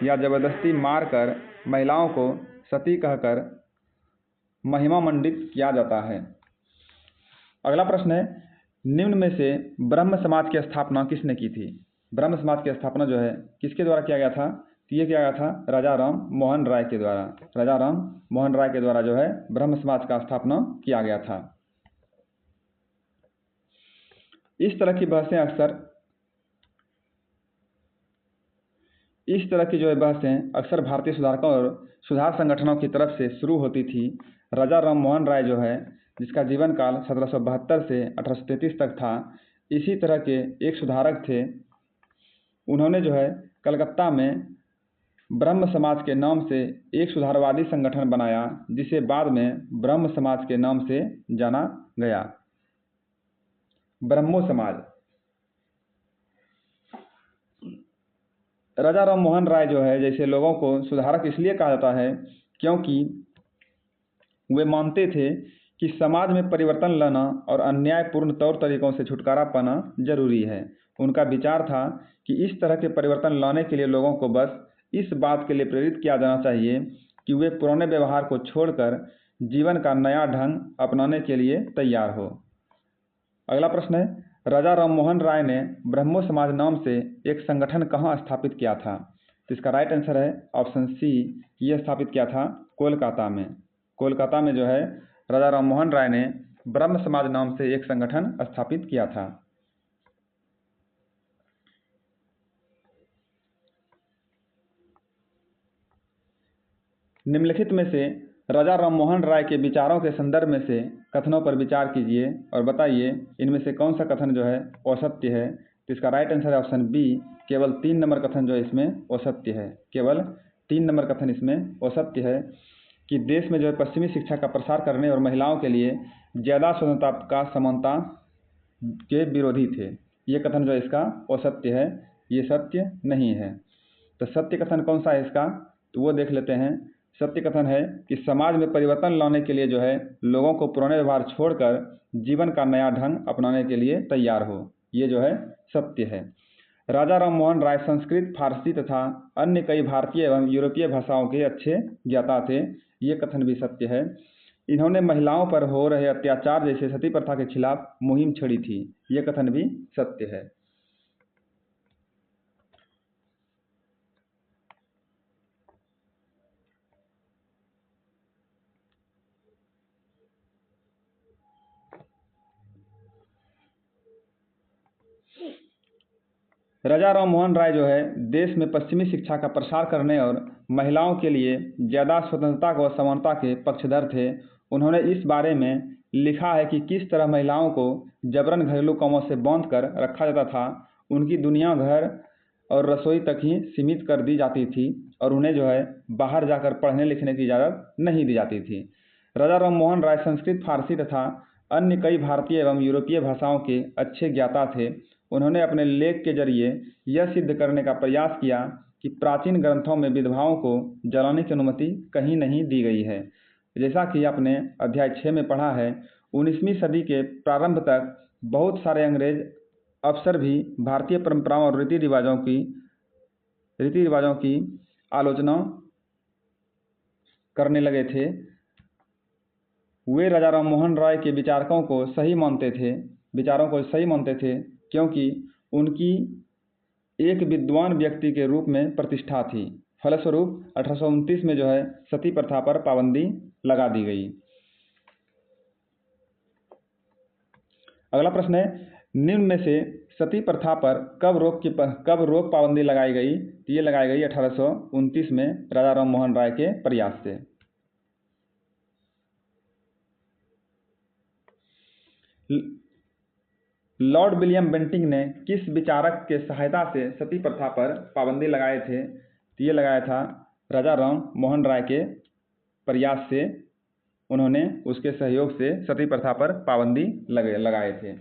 या जबरदस्ती मारकर महिलाओं को सती कहकर महिमा मंडित किया जाता है। अगला प्रश्न है, निम्न में से ब्रह्म समाज की स्थापना किसने की थी? ब्रह्म समाज की स्थापना जो है किसके द्वारा किया गया था? तो ये किया गया था राजा राम मोहन राय के द्वारा। राजा राम मोहन राय के द्वारा जो है ब्रह्म समाज का स्थापना किया गया था। इस तरह की बहसें अक्सर भारतीय सुधारकों और सुधार संगठनों की तरफ से शुरू होती थी। राजा राम मोहन राय जो है, जिसका जीवन काल 1772 से 1833 तक था, इसी तरह के एक सुधारक थे। उन्होंने जो है कलकत्ता में ब्रह्म समाज के नाम से एक सुधारवादी संगठन बनाया, जिसे बाद में ब्रह्म समाज के नाम से जाना गया। ब्रह्मो समाज। राजा राम मोहन राय जो है जैसे लोगों को सुधारक इसलिए कहा जाता है क्योंकि वे मानते थे कि समाज में परिवर्तन लाना और अन्यायपूर्ण तौर तरीकों से छुटकारा पाना जरूरी है। उनका विचार था कि इस तरह के परिवर्तन लाने के लिए लोगों को बस इस बात के लिए प्रेरित किया जाना चाहिए कि वे पुराने व्यवहार को छोड़कर जीवन का नया ढंग अपनाने के लिए तैयार हो। अगला प्रश्न है, राजा राममोहन राय ने ब्रह्मो समाज नाम से एक संगठन कहाँ स्थापित किया था? तो इसका राइट आंसर है ऑप्शन सी, ये स्थापित किया था कोलकाता में। कोलकाता में जो है राजा राममोहन राय ने ब्रह्म समाज नाम से एक संगठन स्थापित किया था। निम्नलिखित में से राजा राममोहन राय के विचारों के संदर्भ में से कथनों पर विचार कीजिए और बताइए इनमें से कौन सा कथन जो है असत्य है। तो इसका राइट आंसर है ऑप्शन बी, केवल 3 नंबर कथन जो है इसमें असत्य है। केवल 3 नंबर कथन इसमें असत्य है कि देश में जो है पश्चिमी शिक्षा का प्रसार करने और महिलाओं के लिए ज़्यादा स्वतंत्रता का समानता के विरोधी थे। ये कथन जो है इसका असत्य है, ये सत्य नहीं है। तो सत्य कथन कौन सा है इसका, तो वो देख लेते हैं। सत्य कथन है कि समाज में परिवर्तन लाने के लिए जो है लोगों को पुराने व्यवहार छोड़कर जीवन का नया ढंग अपनाने के लिए तैयार हो, ये जो है सत्य है। राजा राममोहन राय संस्कृत, फारसी तथा अन्य कई भारतीय एवं यूरोपीय भाषाओं के अच्छे ज्ञाता थे, ये कथन भी सत्य है। इन्होंने महिलाओं पर हो रहे अत्याचार जैसे सती प्रथा के खिलाफ मुहिम छेड़ी थी, ये कथन भी सत्य है। राजा राममोहन राय जो है देश में पश्चिमी शिक्षा का प्रसार करने और महिलाओं के लिए ज़्यादा स्वतंत्रता व समानता के पक्षधर थे। उन्होंने इस बारे में लिखा है कि किस तरह महिलाओं को जबरन घरेलू कामों से बांध कर रखा जाता था, उनकी दुनिया घर और रसोई तक ही सीमित कर दी जाती थी और उन्हें जो है बाहर जाकर पढ़ने लिखने की इजाज़त नहीं दी जाती थी। राजा राममोहन राय संस्कृत, फारसी तथा अन्य कई भारतीय एवं यूरोपीय भाषाओं के अच्छे ज्ञाता थे। उन्होंने अपने लेख के जरिए यह सिद्ध करने का प्रयास किया कि प्राचीन ग्रंथों में विधवाओं को जलाने की अनुमति कहीं नहीं दी गई है। जैसा कि आपने अध्याय 6 में पढ़ा है, 19वीं सदी के प्रारंभ तक बहुत सारे अंग्रेज अफसर भी भारतीय परंपराओं और रीति रिवाजों की आलोचना करने लगे थे। वे राजा राममोहन राय के विचारों को सही मानते थे क्योंकि उनकी एक विद्वान व्यक्ति के रूप में प्रतिष्ठा थी। फलस्वरूप 1829 में जो है सती प्रथा पर पाबंदी लगा दी गई। अगला प्रश्न है, निम्न में से सती प्रथा पर कब रोक पाबंदी लगाई गई? तो ये लगाई गई 1829 में राजा राममोहन राय के प्रयास से। लॉर्ड विलियम बेंटिंक ने किस विचारक के सहायता से सती प्रथा पर पाबंदी लगाए थे? तो ये लगाया था राजा राममोहन राय के प्रयास से। उन्होंने उसके सहयोग से सती प्रथा पर पाबंदी लगाए थे।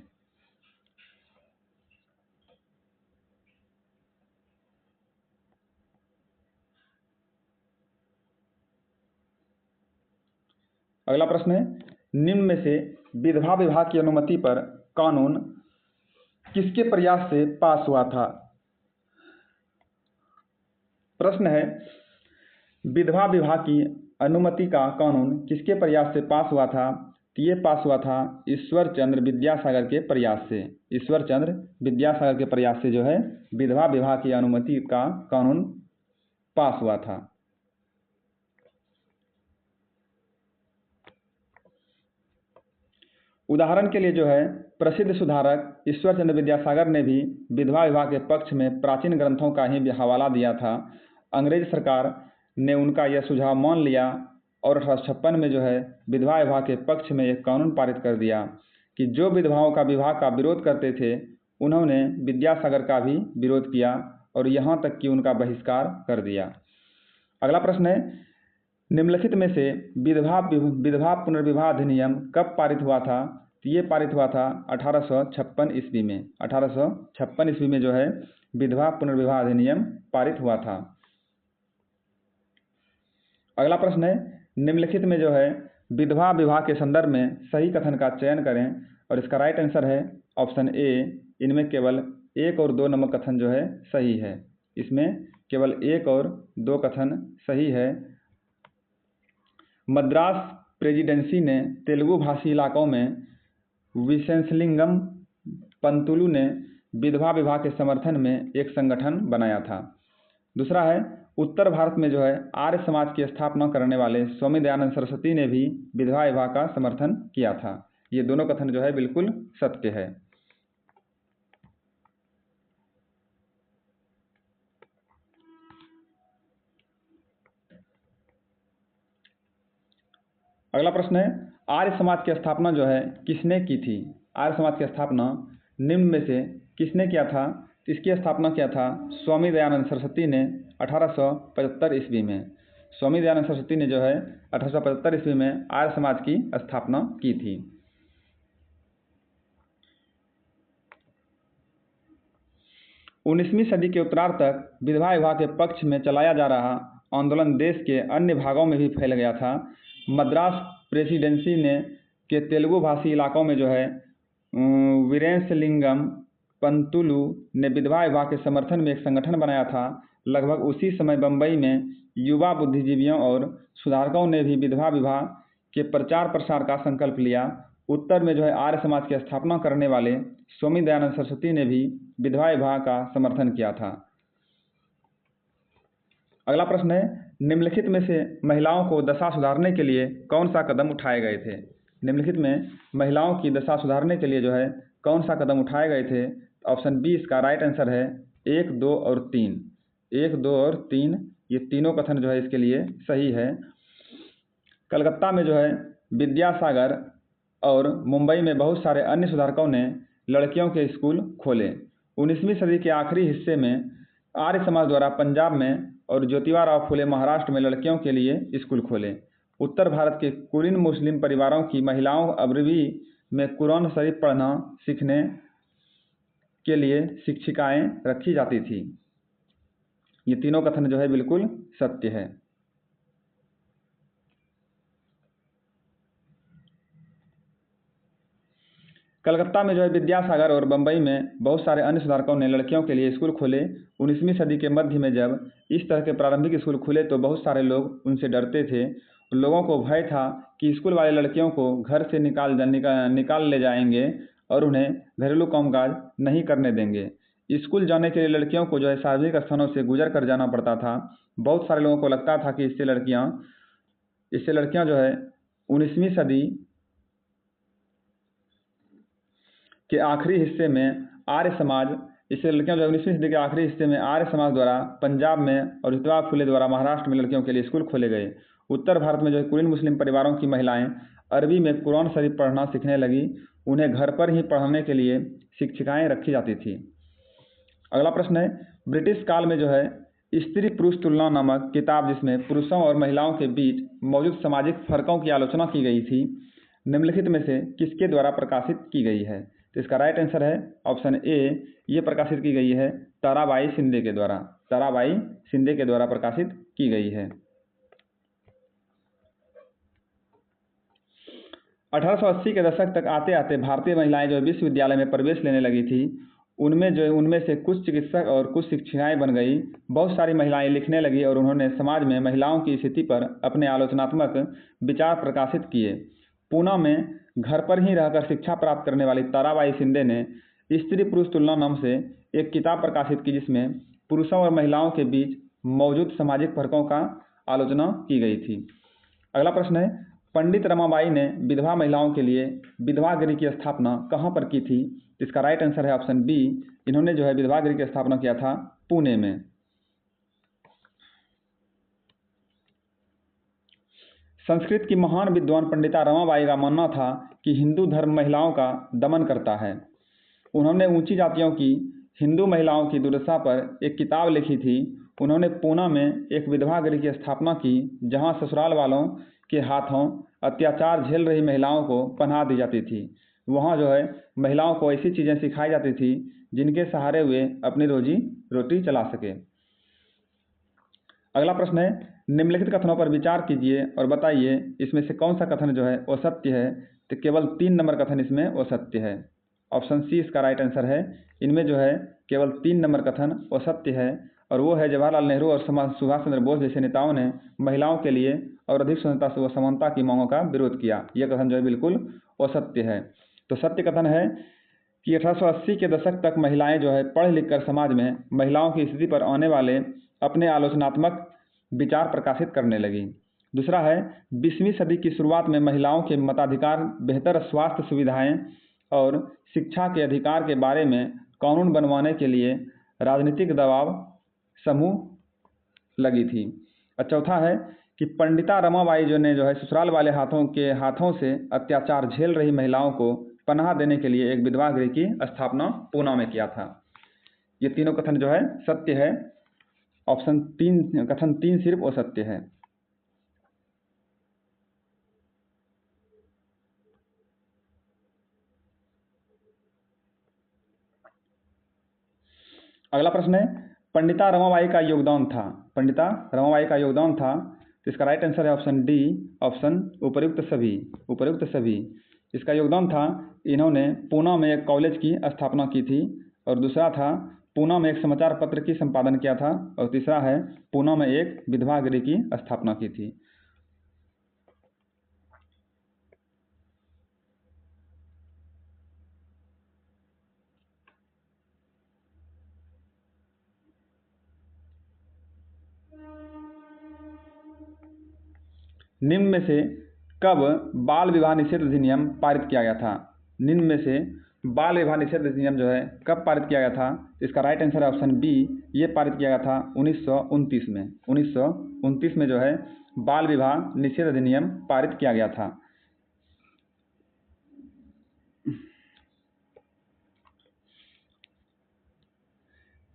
अगला प्रश्न है, निम्न में से विधवा विवाह की अनुमति पर कानून किसके प्रयास से पास हुआ था? प्रश्न है, विधवा विवाह की अनुमति का कानून किसके प्रयास से पास हुआ था? तो ये पास हुआ था ईश्वर चंद्र विद्यासागर के प्रयास से। ईश्वर चंद्र विद्यासागर के प्रयास से जो है विधवा विवाह की अनुमति का कानून पास हुआ था। उदाहरण के लिए जो है प्रसिद्ध सुधारक ईश्वर चंद्र विद्यासागर ने भी विधवा विवाह के पक्ष में प्राचीन ग्रंथों का ही हवाला दिया था। अंग्रेज सरकार ने उनका यह सुझाव मान लिया और 1856 में जो है विधवा विवाह के पक्ष में एक कानून पारित कर दिया कि जो विधवाओं का विवाह का विरोध करते थे उन्होंने विद्यासागर का भी विरोध किया और यहाँ तक कि उनका बहिष्कार कर दिया। अगला प्रश्न है, निम्नलिखित में से विधवा पुनर्विवाह अधिनियम कब पारित हुआ था? तो ये पारित हुआ था 1856 ईस्वी में। 1856 ईस्वी में जो है विधवा पुनर्विवाह अधिनियम पारित हुआ था। अगला प्रश्न है, निम्नलिखित में जो है विधवा विवाह के संदर्भ में सही कथन का चयन करें और इसका राइट आंसर है ऑप्शन ए, इनमें केवल 1 और 2 नंबर कथन जो है सही है। इसमें केवल 1 और 2 कथन सही है। मद्रास प्रेसिडेंसी ने तेलुगु भाषी इलाकों में विशेषलिंगम पंतुलु ने विधवा विवाह के समर्थन में एक संगठन बनाया था। दूसरा है उत्तर भारत में जो है आर्य समाज की स्थापना करने वाले स्वामी दयानंद सरस्वती ने भी विधवा विवाह का समर्थन किया था। ये दोनों कथन जो है बिल्कुल सत्य है। अगला प्रश्न है आर्य समाज की स्थापना जो है किसने की थी? आर्य समाज की स्थापना निम्न में से किसने किया था? इसकी स्थापना किया था स्वामी दयानंद सरस्वती ने 1875 ईस्वी में। स्वामी दयानंद सरस्वती ने जो है 1875 ईस्वी में आर्य समाज की स्थापना की थी। उन्नीसवीं सदी के उत्तरार्ध तक विधवा विवाह के पक्ष में चलाया जा रहा आंदोलन देश के अन्य भागों में भी फैल गया था। मद्रास प्रेसिडेंसी ने के तेलुगु भाषी इलाकों में जो है वीरेशलिंगम पंतुलु ने विधवा विवाह के समर्थन में एक संगठन बनाया था। लगभग उसी समय बम्बई में युवा बुद्धिजीवियों और सुधारकों ने भी विधवा विवाह के प्रचार प्रसार का संकल्प लिया। उत्तर में जो है आर्य समाज की स्थापना करने वाले स्वामी दयानंद सरस्वती ने भी विधवा विवाह का समर्थन किया था। अगला प्रश्न है निम्नलिखित में से महिलाओं को दशा सुधारने के लिए कौन सा कदम उठाए गए थे? निम्नलिखित में महिलाओं की दशा सुधारने के लिए जो है कौन सा कदम उठाए गए थे? ऑप्शन बी इसका राइट आंसर है 1, 2 और 3। 1, 2 और 3 ये तीनों कथन जो है इसके लिए सही है। कलकत्ता में जो है विद्यासागर और मुंबई में बहुत सारे अन्य सुधारकों ने लड़कियों के स्कूल खोले। 19वीं सदी के आखिरी हिस्से में आर्य समाज द्वारा पंजाब में और ज्योतिबा फुले महाराष्ट्र में लड़कियों के लिए स्कूल खोले। उत्तर भारत के कुलीन मुस्लिम परिवारों की महिलाओं अरबी में कुरान शरीफ पढ़ना सीखने के लिए शिक्षिकाएं रखी जाती थी। ये तीनों कथन जो है बिल्कुल सत्य है। कलकत्ता में जो है विद्यासागर और बम्बई में बहुत सारे अन्य सुधारकों ने लड़कियों के लिए स्कूल खोले। 19वीं सदी के मध्य में जब इस तरह के प्रारंभिक स्कूल खुले तो बहुत सारे लोग उनसे डरते थे। लोगों को भय था कि स्कूल वाले लड़कियों को घर से निकाल ले जाएंगे और उन्हें घरेलू कामकाज नहीं करने देंगे। स्कूल जाने के लिए लड़कियों को जो है सार्वजनिक स्थानों से गुजर कर जाना पड़ता था। बहुत सारे लोगों को लगता था कि इससे लड़कियां जो है 19वीं सदी के आखिरी हिस्से में आर्य समाज इससे लड़कियां जो 19वीं सदी के आखिरी हिस्से में आर्य समाज द्वारा पंजाब में और ज्योतिबा फुले द्वारा महाराष्ट्र में लड़कियों के लिए स्कूल खोले गए। उत्तर भारत में जो कुलीन मुस्लिम परिवारों की महिलाएं अरबी में कुरान शरीफ पढ़ना सीखने लगी। उन्हें घर पर ही पढ़ाने के लिए शिक्षिकाएं रखी जाती थी। अगला प्रश्न है ब्रिटिश काल में जो है स्त्री पुरुष तुलना नामक किताब जिसमें पुरुषों और महिलाओं के बीच मौजूद सामाजिक फर्कों की आलोचना की गई थी निम्नलिखित में से किसके द्वारा प्रकाशित की गई है? तो इसका राइट आंसर है ऑप्शन ए। ये प्रकाशित की गई है ताराबाई शिंदे के द्वारा। ताराबाई शिंदे के द्वारा प्रकाशित की गई है। 1880 के दशक तक आते आते भारतीय महिलाएं जो विश्वविद्यालय में प्रवेश लेने लगी थी उनमें से कुछ चिकित्सक और कुछ शिक्षिकाएं बन गई। बहुत सारी महिलाएं लिखने लगी और उन्होंने समाज में महिलाओं की स्थिति पर अपने आलोचनात्मक विचार प्रकाशित किए। पूना में घर पर ही रहकर शिक्षा प्राप्त करने वाली ताराबाई शिंदे ने स्त्री पुरुष तुलना नाम से एक किताब प्रकाशित की जिसमें पुरुषों और महिलाओं के बीच मौजूद सामाजिक फर्कों का आलोचना की गई थी। अगला प्रश्न है पंडित रमाबाई ने विधवा महिलाओं के लिए विधवा गृह की स्थापना कहाँ पर की थी? इसका राइट आंसर है ऑप्शन बी। इन्होंने जो है विधवा गृह की स्थापना किया था पुणे में। संस्कृत की महान विद्वान पंडिता रमाबाई का मानना था कि हिंदू धर्म महिलाओं का दमन करता है। उन्होंने ऊंची जातियों की हिंदू महिलाओं की दुर्दशा पर एक किताब लिखी थी। उन्होंने पूना में एक विधवा गृह की स्थापना की जहां ससुराल वालों के हाथों अत्याचार झेल रही महिलाओं को पनाह दी जाती थी। वहां जो है महिलाओं को ऐसी चीज़ें सिखाई जाती थी जिनके सहारे वे अपनी रोजी रोटी चला सके। अगला प्रश्न है निम्नलिखित कथनों पर विचार कीजिए और बताइए इसमें से कौन सा कथन जो है वो सत्य है? तो केवल 3 नंबर कथन इसमें वो सत्य है। ऑप्शन सी इसका राइट आंसर है। इनमें जो है केवल 3 नंबर कथन वो सत्य है और वो है जवाहरलाल नेहरू और सुभाष चंद्र बोस जैसे नेताओं ने महिलाओं के लिए और अधिक स्वतंत्रता व समानता की मांगों का विरोध किया। यह कथन जो है बिल्कुल असत्य है। तो सत्य कथन है कि 1880 के दशक तक महिलाएं जो है पढ़ लिख कर समाज में महिलाओं की स्थिति पर आने वाले अपने आलोचनात्मक विचार प्रकाशित करने लगी। दूसरा है 20वीं सदी की शुरुआत में महिलाओं के मताधिकार, बेहतर स्वास्थ्य सुविधाएं और शिक्षा के अधिकार के बारे में कानून बनवाने के लिए राजनीतिक दबाव समूह लगी थी। और चौथा है कि पंडिता रमाबाई जो ने ससुराल वाले हाथों से अत्याचार झेल रही महिलाओं को पनाह देने के लिए एक विधवा गृह की स्थापना पूना में किया था। ये तीनों कथन जो है सत्य है। ऑप्शन 3 कथन 3 सिर्फ असत्य है। अगला प्रश्न है पंडिता रमाबाई का योगदान था। पंडिता रमाबाई का योगदान था, तो इसका राइट आंसर है ऑप्शन डी, ऑप्शन उपर्युक्त सभी। उपर्युक्त सभी इसका योगदान था। इन्होंने पूना में एक कॉलेज की स्थापना की थी, और दूसरा था पूना में एक समाचार पत्र की संपादन किया था, और तीसरा है पूना में एक विधवा गृह की स्थापना की थी। निम्न में से कब बाल विवाह निषेध अधिनियम पारित किया गया था? निम्न में से बाल विवाह निषेध अधिनियम जो है कब पारित किया गया था? इसका राइट आंसर है ऑप्शन बी, ये पारित किया गया था 1929 में। 1929 में जो है बाल विवाह निषेध अधिनियम पारित किया गया था।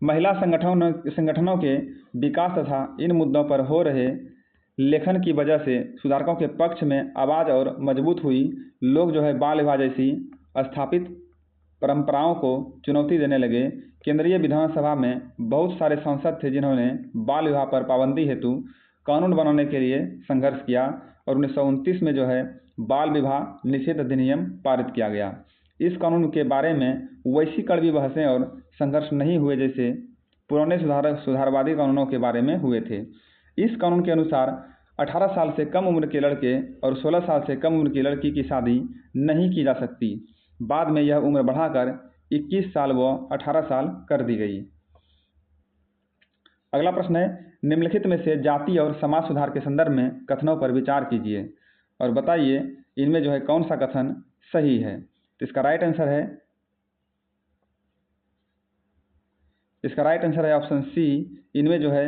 महिला संगठनों के विकास तथा इन मुद्दों पर हो रहे लेखन की वजह से सुधारकों के पक्ष में आवाज़ और मजबूत हुई। लोग जो है बाल विवाह जैसी स्थापित परंपराओं को चुनौती देने लगे। केंद्रीय विधानसभा में बहुत सारे सांसद थे जिन्होंने बाल विवाह पर पाबंदी हेतु कानून बनाने के लिए संघर्ष किया, और 1929 में जो है बाल विवाह निषेध अधिनियम पारित किया गया। इस कानून के बारे में वैसी कड़वी बहसें और संघर्ष नहीं हुए जैसे पुराने सुधारवादी कानूनों के बारे में हुए थे। इस कानून के अनुसार 18 साल से कम उम्र के लड़के और 16 साल से कम उम्र की लड़की की शादी नहीं की जा सकती। बाद में यह उम्र बढ़ाकर 21 साल व 18 साल कर दी गई। अगला प्रश्न है निम्नलिखित में से जाति और समाज सुधार के संदर्भ में कथनों पर विचार कीजिए और बताइए इनमें जो है कौन सा कथन सही है। तो इसका राइट आंसर है ऑप्शन सी। इनमें जो है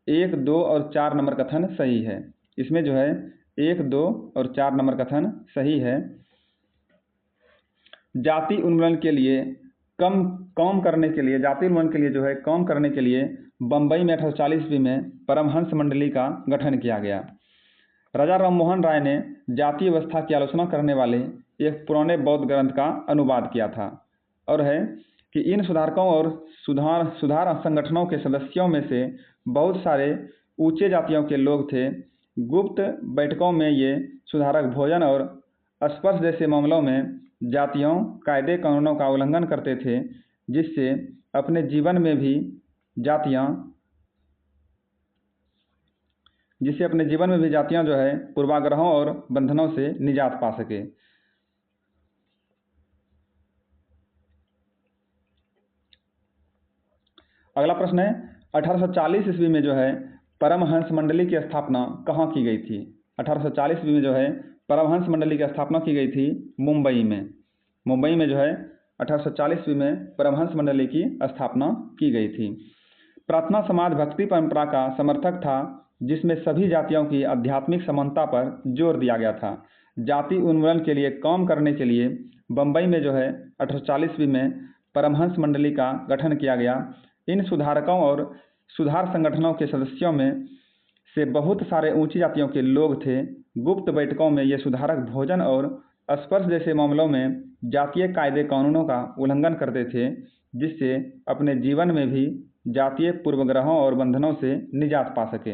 1, 2 और 4 नंबर कथन सही है। इसमें जो है 1, 2 और 4 नंबर कथन सही है। जाति उन्मूलन के लिए काम करने के लिए बम्बई में 1840 ईस्वी में परमहंस मंडली का गठन किया गया। राजा राममोहन राय ने जाति व्यवस्था की आलोचना करने वाले एक पुराने बौद्ध ग्रंथ का अनुवाद किया था, और है कि इन सुधारकों और सुधार संगठनों के सदस्यों में से बहुत सारे ऊंचे जातियों के लोग थे। गुप्त बैठकों में ये सुधारक भोजन और स्पर्श जैसे मामलों में जातियों कायदे कानूनों का उल्लंघन करते थे, जिससे अपने जीवन में भी जातियां जो है पूर्वाग्रहों और बंधनों से निजात पा सके। अगला प्रश्न है 1840 ईस्वी में जो है परमहंस मंडली की स्थापना कहाँ की गई थी? 1840 ईस्वी में जो है परमहंस मंडली की स्थापना की गई थी मुंबई में। मुंबई में जो है 1840 ईस्वी में परमहंस मंडली की स्थापना की गई थी। प्रार्थना समाज भक्ति परंपरा का समर्थक था, जिसमें सभी जातियों की आध्यात्मिक समानता पर जोर दिया गया था। जाति उन्मूलन के लिए काम करने के लिए बम्बई में जो है 1840 ईस्वी में परमहंस मंडली का गठन किया गया। इन सुधारकों और सुधार संगठनों के सदस्यों में से बहुत सारे ऊंची जातियों के लोग थे। गुप्त बैठकों में ये सुधारक भोजन और स्पर्श जैसे मामलों में जातीय कायदे कानूनों का उल्लंघन करते थे, जिससे अपने जीवन में भी जातीय पूर्वग्रहों और बंधनों से निजात पा सके।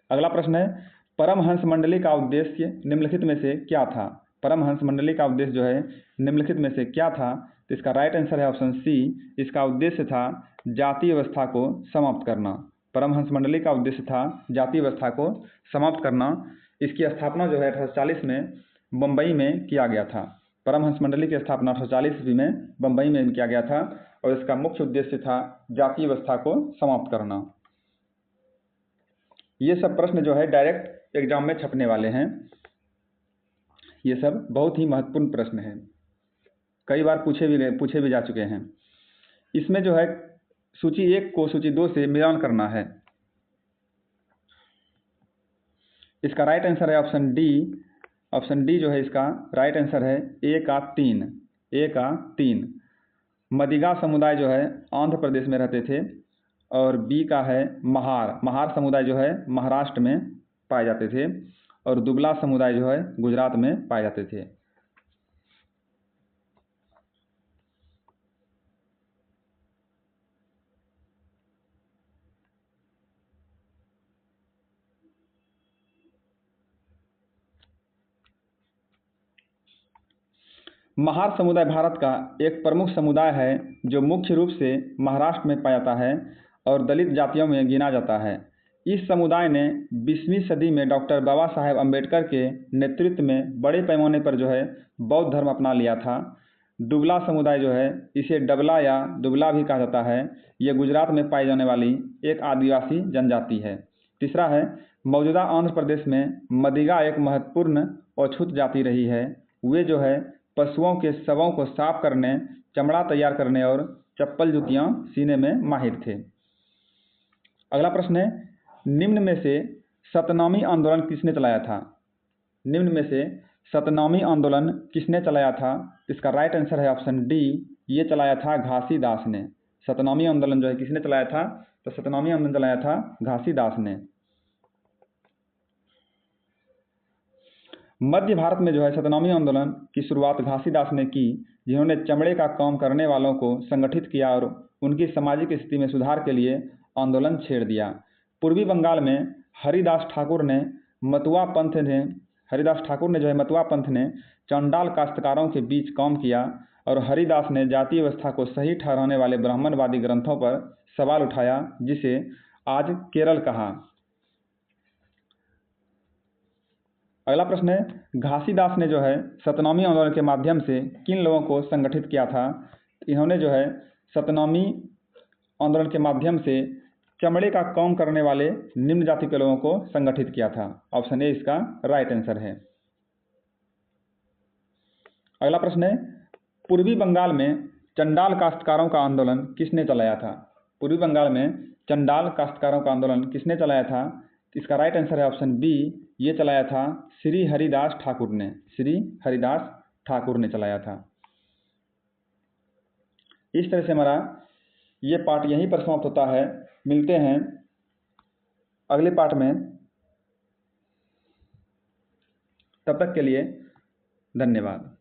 अगला प्रश्न है परमहंस मंडली का उद्देश्य निम्नलिखित में से क्या था? परमहंस मंडली का उद्देश्य जो है निम्नलिखित में से क्या था? तो इसका राइट आंसर है ऑप्शन सी। इसका उद्देश्य था जाति व्यवस्था को समाप्त करना। परमहंस मंडली का उद्देश्य था जाति व्यवस्था को समाप्त करना। इसकी स्थापना जो है 1840 में बम्बई में किया गया था। परमहंस मंडली की स्थापना 1840 ईस्वी में बम्बई में किया गया था और इसका मुख्य उद्देश्य था जाति व्यवस्था को समाप्त करना। ये सब प्रश्न जो है डायरेक्ट एग्जाम में छपने वाले हैं। ये सब बहुत ही महत्वपूर्ण प्रश्न हैं, कई बार पूछे भी जा चुके हैं। इसमें जो है सूची 1 को सूची 2 से मिलान करना है। इसका राइट आंसर है ऑप्शन डी। ऑप्शन डी जो है इसका राइट आंसर है ए का 3। मदिगा समुदाय जो है आंध्र प्रदेश में रहते थे और बी का है महार समुदाय जो है महाराष्ट्र में पाए जाते थे और दुबला समुदाय जो है गुजरात में पाए जाते थे। महार समुदाय भारत का एक प्रमुख समुदाय है जो मुख्य रूप से महाराष्ट्र में पाया जाता है और दलित जातियों में गिना जाता है। इस समुदाय ने 20वीं सदी में डॉक्टर बाबा साहेब अम्बेडकर के नेतृत्व में बड़े पैमाने पर जो है बौद्ध धर्म अपना लिया था। दुबला समुदाय जो है इसे डबला या दुबला भी कहा जाता है। ये गुजरात में पाई जाने वाली एक आदिवासी जनजाति है। तीसरा है मौजूदा आंध्र प्रदेश में मदिगा एक महत्वपूर्ण अछूत जाति रही है। वे जो है पशुओं के शवों को साफ करने, चमड़ा तैयार करने और चप्पल जूतियां सीने में माहिर थे। अगला प्रश्न है निम्न में से सतनामी आंदोलन किसने चलाया था? निम्न में से सतनामी आंदोलन किसने चलाया था? इसका राइट आंसर है ऑप्शन डी। ये चलाया था घासीदास ने। सतनामी आंदोलन जो है किसने चलाया था? तो सतनामी आंदोलन चलाया था घासीदास ने। मध्य भारत में जो है सतनामी आंदोलन की शुरुआत घासीदास ने की, जिन्होंने चमड़े का काम करने वालों को संगठित किया और उनकी सामाजिक स्थिति में सुधार के लिए आंदोलन छेड़ दिया। पूर्वी बंगाल में हरिदास ठाकुर ने मतुआ पंथ ने चंडाल काश्तकारों के बीच काम किया और हरिदास ने जाति व्यवस्था को सही ठहराने वाले ब्राह्मणवादी ग्रंथों पर सवाल उठाया, जिसे आज केरल कहा। अगला प्रश्न है घासीदास ने जो है सतनामी आंदोलन के माध्यम से किन लोगों को संगठित किया था? इन्होंने जो है सतनामी आंदोलन के माध्यम से चमड़े का काम करने वाले निम्न जाति के लोगों को संगठित किया था। ऑप्शन ए इसका राइट आंसर है। अगला प्रश्न है पूर्वी बंगाल में चंडाल काश्तकारों का आंदोलन किसने चलाया था? पूर्वी बंगाल में चंडाल काश्तकारों का आंदोलन किसने चलाया था? इसका राइट आंसर है ऑप्शन बी। ये चलाया था श्री हरिदास ठाकुर ने। श्री हरिदास ठाकुर ने चलाया था। इस तरह से हमारा ये पार्ट यहीं पर समाप्त होता है। मिलते हैं अगले पार्ट में। तब तक के लिए धन्यवाद।